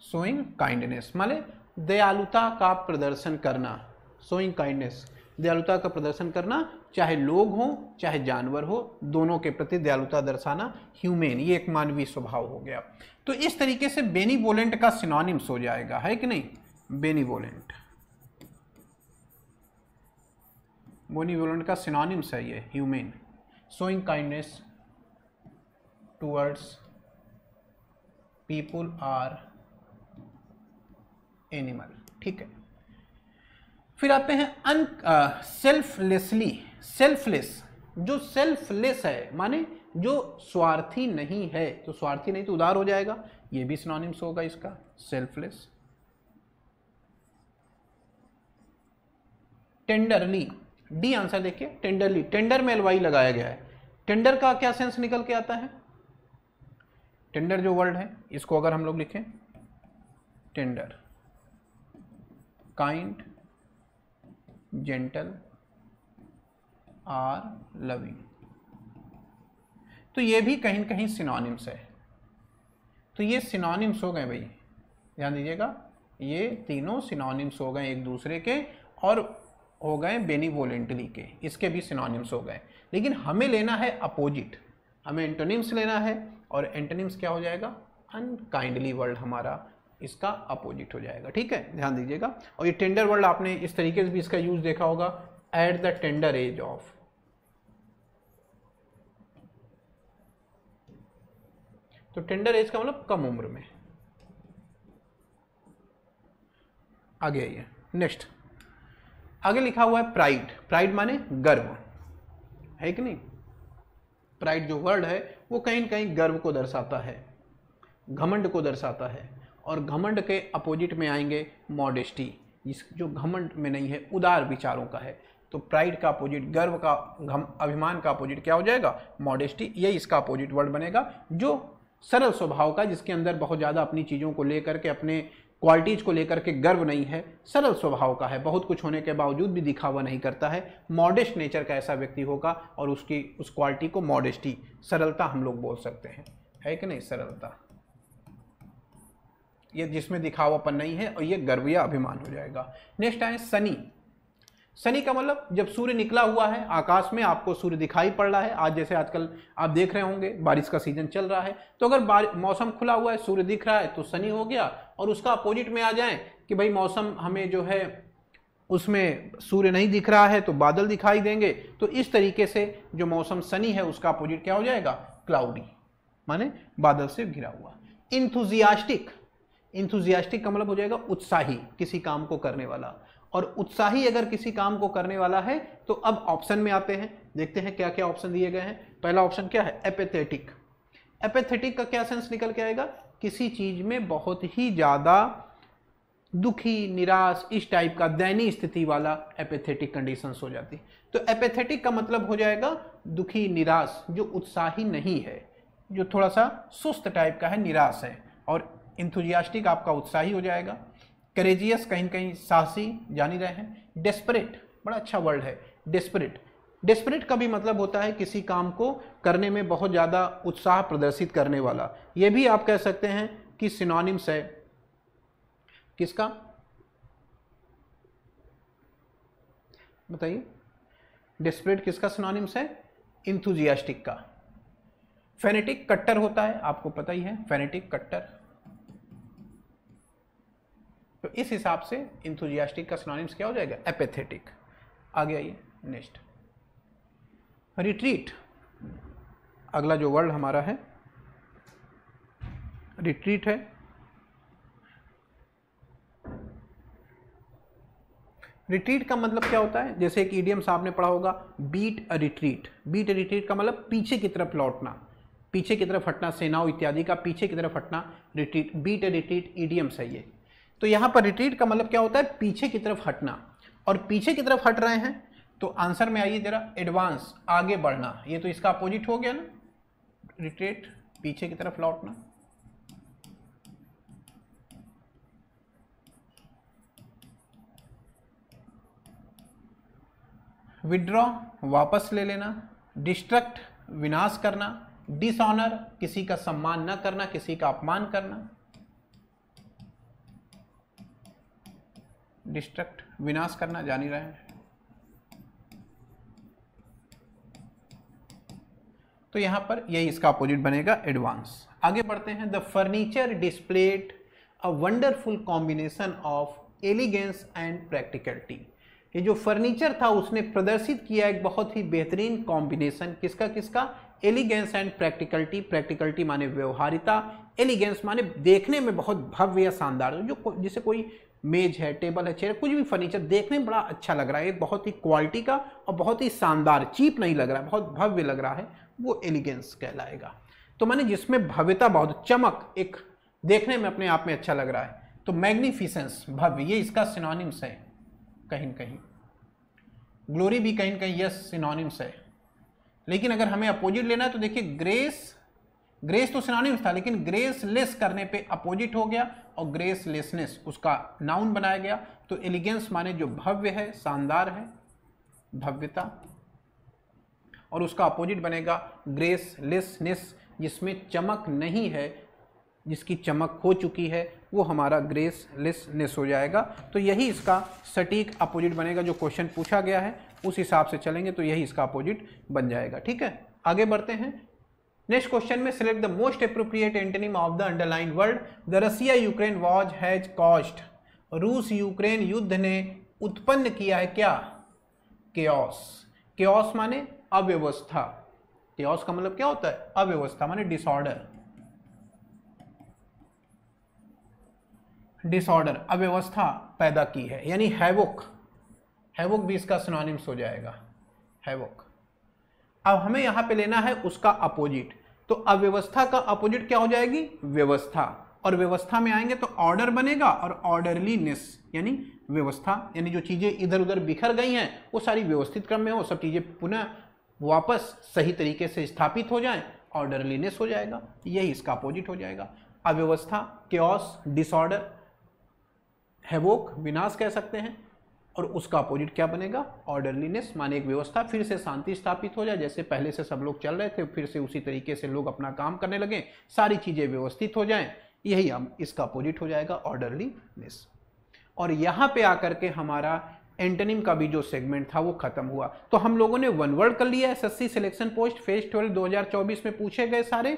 शोइंग काइंडनेस माने दयालुता का प्रदर्शन करना। शोइंग काइंडनेस, दयालुता का प्रदर्शन करना, चाहे लोग हो चाहे जानवर हो, दोनों के प्रति दयालुता दर्शाना, ह्यूमेन, ये एक मानवीय स्वभाव हो गया। तो इस तरीके से बेनिवोलेंट का सिनोनिम्स हो जाएगा, है कि नहीं। बेनिवोलेंट, बेनिवोलेंट का सिनोनिम्स है ये humane, showing kindness towards people or animal, ठीक है। फिर आते हैं सेल्फलेसली। सेल्फलेस, जो सेल्फलेस है माने जो स्वार्थी नहीं है, तो स्वार्थी नहीं तो उदार हो जाएगा, ये भी सिनोनिम्स होगा इसका, सेल्फलेस। टेंडरली, डी आंसर देखिए, टेंडरली, टेंडर में एलवाई लगाया गया है। टेंडर का क्या सेंस निकल के आता है? टेंडर जो वर्ड है इसको अगर हम लोग लिखें, tender, kind, gentle, or loving, तो ये भी कहीं न कहीं सिनोनिम्स है। तो ये सिनोनिम्स हो गए भाई, ध्यान दीजिएगा, ये तीनों सिनोनिम्स हो गए एक दूसरे के, और हो गए बेनिवोलेंटली के, इसके भी सिनोनिम्स हो गए। लेकिन हमें लेना है अपोजिट, हमें एंटोनिम्स लेना है, और एंटोनिम्स क्या हो जाएगा? अनकाइंडली वर्ड हमारा इसका अपोजिट हो जाएगा, ठीक है, ध्यान दीजिएगा। और ये टेंडर वर्ड आपने इस तरीके से भी इसका यूज देखा होगा, at the tender as of, तो टेंडर एज का मतलब कम उम्र में। आगे आइए, नेक्स्ट आगे लिखा हुआ है प्राइड। प्राइड माने गर्व, है कि नहीं। प्राइड जो वर्ड है वो कहीं न कहीं गर्व को दर्शाता है, घमंड को दर्शाता है, और घमंड के अपोजिट में आएंगे मॉडेस्टी, जो घमंड में नहीं है, उदार विचारों का है। तो प्राइड का अपोजिट, गर्व का, अभिमान का अपोजिट क्या हो जाएगा? मॉडेस्टी, यही इसका अपोजिट वर्ड बनेगा, जो सरल स्वभाव का, जिसके अंदर बहुत ज़्यादा अपनी चीज़ों को लेकर के, अपने क्वालिटीज़ को लेकर के गर्व नहीं है, सरल स्वभाव का है, बहुत कुछ होने के बावजूद भी दिखावा नहीं करता है, मॉडेस्ट नेचर का ऐसा व्यक्ति होगा, और उसकी उस क्वालिटी को मॉडेस्टी, सरलता हम लोग बोल सकते हैं, है कि नहीं, सरलता, ये जिसमें दिखावापन नहीं है, और ये गर्व या अभिमान हो जाएगा। नेक्स्ट आए सनी। सनी का मतलब जब सूर्य निकला हुआ है आकाश में, आपको सूर्य दिखाई पड़ रहा है, आज जैसे आजकल आप देख रहे होंगे बारिश का सीजन चल रहा है, तो अगर मौसम खुला हुआ है, सूर्य दिख रहा है, तो सनी हो गया। और उसका अपोजिट में आ जाए कि भाई मौसम हमें जो है उसमें सूर्य नहीं दिख रहा है, तो बादल दिखाई देंगे, तो इस तरीके से जो मौसम सनी है उसका अपोजिट क्या हो जाएगा? क्लाउडी, माने बादल से घिरा हुआ। इंथुजियास्टिक, इंथुजियास्टिक का मतलब हो जाएगा उत्साही, किसी काम को करने वाला, और उत्साही अगर किसी काम को करने वाला है तो अब ऑप्शन में आते हैं, देखते हैं क्या क्या ऑप्शन दिए गए हैं। पहला ऑप्शन क्या है? एपेथेटिक। एपेथेटिक का क्या सेंस निकल के आएगा? किसी चीज में बहुत ही ज्यादा दुखी, निराश, इस टाइप का दयनीय स्थिति वाला एपेथेटिक कंडीशंस हो जाती। तो एपेथेटिक का मतलब हो जाएगा दुखी, निराश, जो उत्साही नहीं है, जो थोड़ा सा सुस्त टाइप का है, निराश है। और इंथुजियास्टिक आपका उत्साही हो जाएगा। करेजियस कहीं कहीं साहसी, जान ही रहे हैं। डेस्परेट, बड़ा अच्छा वर्ड है डेस्परेट। डेस्परेट का भी मतलब होता है किसी काम को करने में बहुत ज़्यादा उत्साह प्रदर्शित करने वाला। ये भी आप कह सकते हैं कि सिनोनिम्स है किसका, बताइए। डेस्परेट किसका सिनोनिम्स है? इंथुजियास्टिक का। फेनेटिक कट्टर होता है, आपको पता ही है, फेनेटिक कट्टर। तो इस हिसाब से इंथुजियास्टिक का सिनोनिम्स क्या हो जाएगा? एपेथेटिक। आगे आइए नेक्स्ट, रिट्रीट। अगला जो वर्ड हमारा है रिट्रीट है। रिट्रीट का मतलब क्या होता है? जैसे एक इडियम्स आपने पढ़ा होगा, beat a retreat. Beat a retreat का मतलब पीछे की तरफ लौटना, पीछे की तरफ हटना, सेनाओं इत्यादि का पीछे की तरफ हटना retreat. Beat a retreat idioms है ये। तो यहाँ पर रिट्रीट का मतलब क्या होता है? पीछे की तरफ हटना। और पीछे की तरफ हट रहे हैं तो आंसर में आइए जरा, एडवांस, आगे बढ़ना। ये तो इसका अपोजिट हो गया ना, रिट्रीट पीछे की तरफ लौटना। विड्रॉ वापस ले लेना, डिस्ट्रक्ट विनाश करना, डिसऑनर किसी का सम्मान न करना, किसी का अपमान करना। डिस्ट्रक्ट विनाश करना, जान ही रहे हैं। तो यहां पर यही इसका अपोजिट बनेगा, एडवांस। आगे बढ़ते हैं। The furniture displayed a wonderful combination of elegance and practicality. ये जो फर्नीचर था उसने प्रदर्शित किया एक बहुत ही बेहतरीन कॉम्बिनेशन, किसका किसका? Elegance and practicality. प्रैक्टिकलिटी माने व्यवहारिता, एलिगेंस माने देखने में बहुत भव्य या शानदार। जो जैसे कोई मेज है, टेबल है, चेयर, कुछ भी फर्नीचर देखने में बड़ा अच्छा लग रहा है, एक बहुत ही क्वालिटी का और बहुत ही शानदार, चीप नहीं लग रहा है, बहुत भव्य लग रहा है, वो एलिगेंस कहलाएगा। तो माने जिसमें भव्यता, बहुत चमक, एक देखने में अपने आप में अच्छा लग रहा है। तो मैग्निफिसेंस, भव्य, ये इसका सिनोनिम्स है कहीं कहीं। ग्लोरी भी कहीं कहीं यस सिनोनिम्स है। लेकिन अगर हमें अपोजिट लेना है तो देखिए, ग्रेस, ग्रेस तो सिनोनिम्स था, लेकिन ग्रेसलेस करने पे अपोजिट हो गया और ग्रेसलेसनेस उसका नाउन बनाया गया। तो एलिगेंस माने जो भव्य है, शानदार है, भव्यता, और उसका अपोजिट बनेगा ग्रेसलेसनेस, जिसमें चमक नहीं है, जिसकी चमक हो चुकी है, वो हमारा ग्रेसलेसनेस हो जाएगा। तो यही इसका सटीक अपोजिट बनेगा। जो क्वेश्चन पूछा गया है उस हिसाब से चलेंगे तो यही इसका अपोजिट बन जाएगा। ठीक है, आगे बढ़ते हैं। नेक्स्ट क्वेश्चन में select the most appropriate antonym of the underline word. The Russia Ukraine war has caused. रूस यूक्रेन युद्ध ने उत्पन्न किया है क्या? केओस। केओस माने अव्यवस्था। केओस का मतलब क्या होता है? अव्यवस्था माने डिसऑर्डर। डिसऑर्डर, अव्यवस्था पैदा की है, यानी हैवोक। हैवोक भी इसका सिनोनिम्स हो जाएगा, हैवोक। अब हमें यहां पे लेना है उसका अपोजिट। तो अव्यवस्था का अपोजिट क्या हो जाएगी? व्यवस्था। और व्यवस्था में आएंगे तो ऑर्डर बनेगा, और ऑर्डरलीनेस यानी व्यवस्था, यानी जो चीजें इधर उधर बिखर गई हैं वो सारी व्यवस्थित क्रम में हो, सब चीजें पुनः वापस सही तरीके से स्थापित हो जाएं, ऑर्डरलीनेस हो जाएगा। यही इसका अपोजिट हो जाएगा। अव्यवस्था, केओस, डिसऑर्डर, हैवोक, विनाश कह सकते हैं, और उसका अपोजिट क्या बनेगा? ऑर्डरलीनेस, माने एक व्यवस्था, फिर से शांति स्थापित हो जाए, जैसे पहले से सब लोग चल रहे थे फिर से उसी तरीके से लोग अपना काम करने लगे, सारी चीजें व्यवस्थित हो जाएं, यही हम इसका अपोजिट हो जाएगा, ऑर्डरलीनेस। और यहां पे आकर के हमारा एंटोनिम का भी जो सेगमेंट था वो खत्म हुआ। तो हम लोगों ने वन वर्ड कर लिया। एसएससी सिलेक्शन पोस्ट फेज 12 2024 में पूछे गए सारे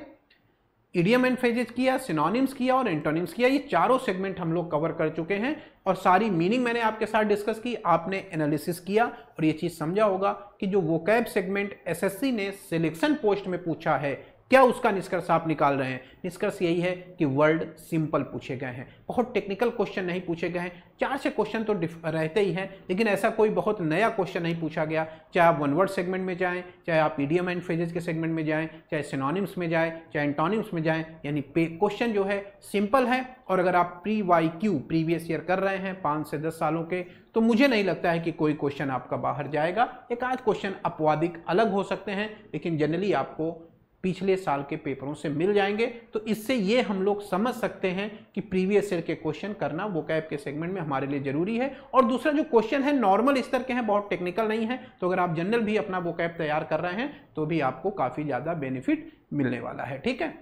इडियम एंड फ्रेजेस किया, सिनोनिम्स किया और एंटोनिम्स किया। ये चारों सेगमेंट हम लोग कवर कर चुके हैं और सारी मीनिंग मैंने आपके साथ डिस्कस की, आपने एनालिसिस किया और ये चीज समझा होगा कि जो वोकैब सेगमेंट एसएससी ने सिलेक्शन पोस्ट में पूछा है, क्या उसका निष्कर्ष आप निकाल रहे हैं? निष्कर्ष यही है कि वर्ड सिंपल पूछे गए हैं, बहुत टेक्निकल क्वेश्चन नहीं पूछे गए हैं। 4 से क्वेश्चन तो रहते ही हैं, लेकिन ऐसा कोई बहुत नया क्वेश्चन नहीं पूछा गया। चाहे आप वन वर्ड सेगमेंट में जाएं, चाहे आप इडियम एंड फ्रेजेस के सेगमेंट में जाएं, चाहे सिनोनिम्स में जाएं, चाहे एंटोनिम्स में जाएं, यानी क्वेश्चन जो है सिंपल है। और अगर आप प्री-वाई-क्यू प्रीवियस ईयर कर रहे हैं 5 से 10 सालों के, तो मुझे नहीं लगता है कि कोई क्वेश्चन आपका बाहर जाएगा। एक आध क्वेश्चन अपवादिक अलग हो सकते हैं, लेकिन जनरली आपको पिछले साल के पेपरों से मिल जाएंगे। तो इससे ये हम लोग समझ सकते हैं कि प्रीवियस ईयर के क्वेश्चन करना वोकैब के सेगमेंट में हमारे लिए जरूरी है। और दूसरा जो क्वेश्चन है नॉर्मल स्तर के हैं, बहुत टेक्निकल नहीं है। तो अगर आप जनरल भी अपना वोकैब तैयार कर रहे हैं तो भी आपको काफी ज्यादा बेनिफिट मिलने वाला है। ठीक है,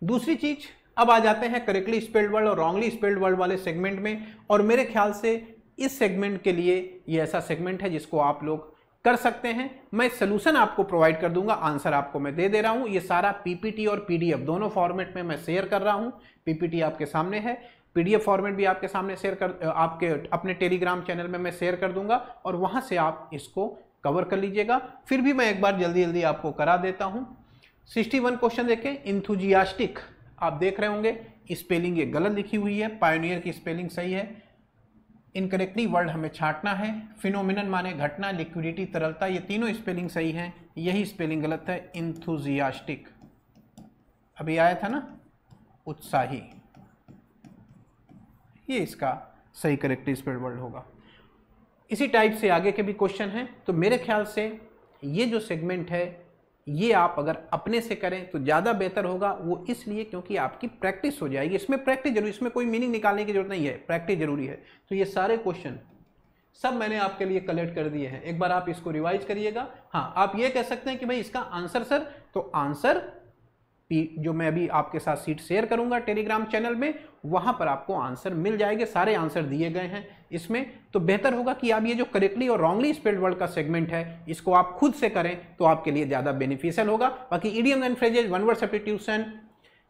दूसरी चीज, अब आ जाते हैं करेक्टली स्पेल्ड वर्ड और रॉन्गली स्पेल्ड वर्ड वाले सेगमेंट में। और मेरे ख्याल से इस सेगमेंट के लिए ये ऐसा सेगमेंट है जिसको आप लोग कर सकते हैं। मैं सलूशन आपको प्रोवाइड कर दूंगा, आंसर आपको मैं दे दे रहा हूं। ये सारा पीपीटी और पीडीएफ दोनों फॉर्मेट में मैं शेयर कर रहा हूं। पीपीटी आपके सामने है, PDF फॉर्मेट भी आपके सामने शेयर कर आपके अपने टेलीग्राम चैनल में मैं शेयर कर दूंगा और वहां से आप इसको कवर कर लीजिएगा। फिर भी मैं एक बार जल्दी जल्दी आपको करा देता हूं। 61 क्वेश्चन देखें। इंथुजियास्टिक आप देख रहे होंगे, स्पेलिंग ये गलत लिखी हुई है, पायोनियर की स्पेलिंग सही है। इनकरेक्टली वर्ड हमें छांटना है। फिनोमिनन माने घटना, लिक्विडिटी तरलता, ये तीनों स्पेलिंग सही हैं, यही स्पेलिंग गलत है इंथुजियास्टिक। अभी आया था ना उत्साही, ये इसका सही करेक्ट स्पेल वर्ड होगा। इसी टाइप से आगे के भी क्वेश्चन हैं। तो मेरे ख्याल से ये जो सेगमेंट है ये आप अगर अपने से करें तो ज़्यादा बेहतर होगा। वो इसलिए क्योंकि आपकी प्रैक्टिस हो जाएगी। इसमें प्रैक्टिस जरूरी, इसमें कोई मीनिंग निकालने की जरूरत नहीं है, प्रैक्टिस जरूरी है। तो ये सारे क्वेश्चन सब मैंने आपके लिए कलेक्ट कर दिए हैं, एक बार आप इसको रिवाइज करिएगा। हाँ, आप ये कह सकते हैं कि भाई इसका आंसर सर, तो आंसर जो मैं अभी आपके साथ सीट शेयर करूंगा टेलीग्राम चैनल में, वहां पर आपको आंसर मिल जाएंगे, सारे आंसर दिए गए हैं इसमें। तो बेहतर होगा कि आप ये जो करेक्टली और रॉन्गली स्पेल्ड वर्ड का सेगमेंट है इसको आप खुद से करें तो आपके लिए ज्यादा बेनिफिशियल होगा। बाकी idiom and phrases, one word substitution,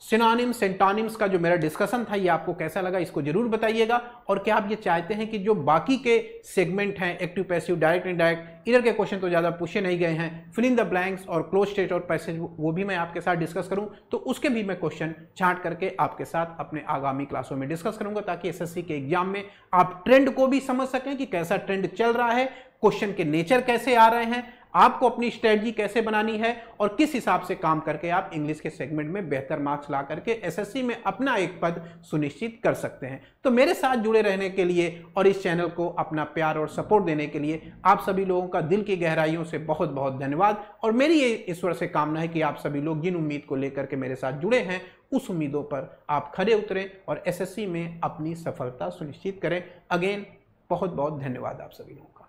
synonyms, antonyms का जो मेरा डिस्कशन था ये आपको कैसा लगा इसको जरूर बताइएगा। और क्या आप ये चाहते हैं कि जो बाकी के सेगमेंट हैं, एक्टिव, पैसिव, डायरेक्ट, इनडायरेक्ट, इधर के क्वेश्चन तो ज़्यादा पूछे नहीं गए हैं, फिल इन द ब्लैंक्स और क्लोज स्टेट और पैसेज, वो भी मैं आपके साथ डिस्कस करूं, तो उसके भी मैं क्वेश्चन छांट करके आपके साथ अपने आगामी क्लासों में डिस्कस करूंगा, ताकि SSC के एग्जाम में आप ट्रेंड को भी समझ सकें कि कैसा ट्रेंड चल रहा है, क्वेश्चन के नेचर कैसे आ रहे हैं, आपको अपनी स्ट्रेटजी कैसे बनानी है और किस हिसाब से काम करके आप इंग्लिश के सेगमेंट में बेहतर मार्क्स ला करके SSC में अपना एक पद सुनिश्चित कर सकते हैं। तो मेरे साथ जुड़े रहने के लिए और इस चैनल को अपना प्यार और सपोर्ट देने के लिए आप सभी लोगों का दिल की गहराइयों से बहुत बहुत धन्यवाद। और मेरी ये ईश्वर से कामना है कि आप सभी लोग जिन उम्मीद को लेकर के मेरे साथ जुड़े हैं उस उम्मीदों पर आप खरे उतरें और SSC में अपनी सफलता सुनिश्चित करें। अगेन बहुत बहुत धन्यवाद आप सभी लोगों का।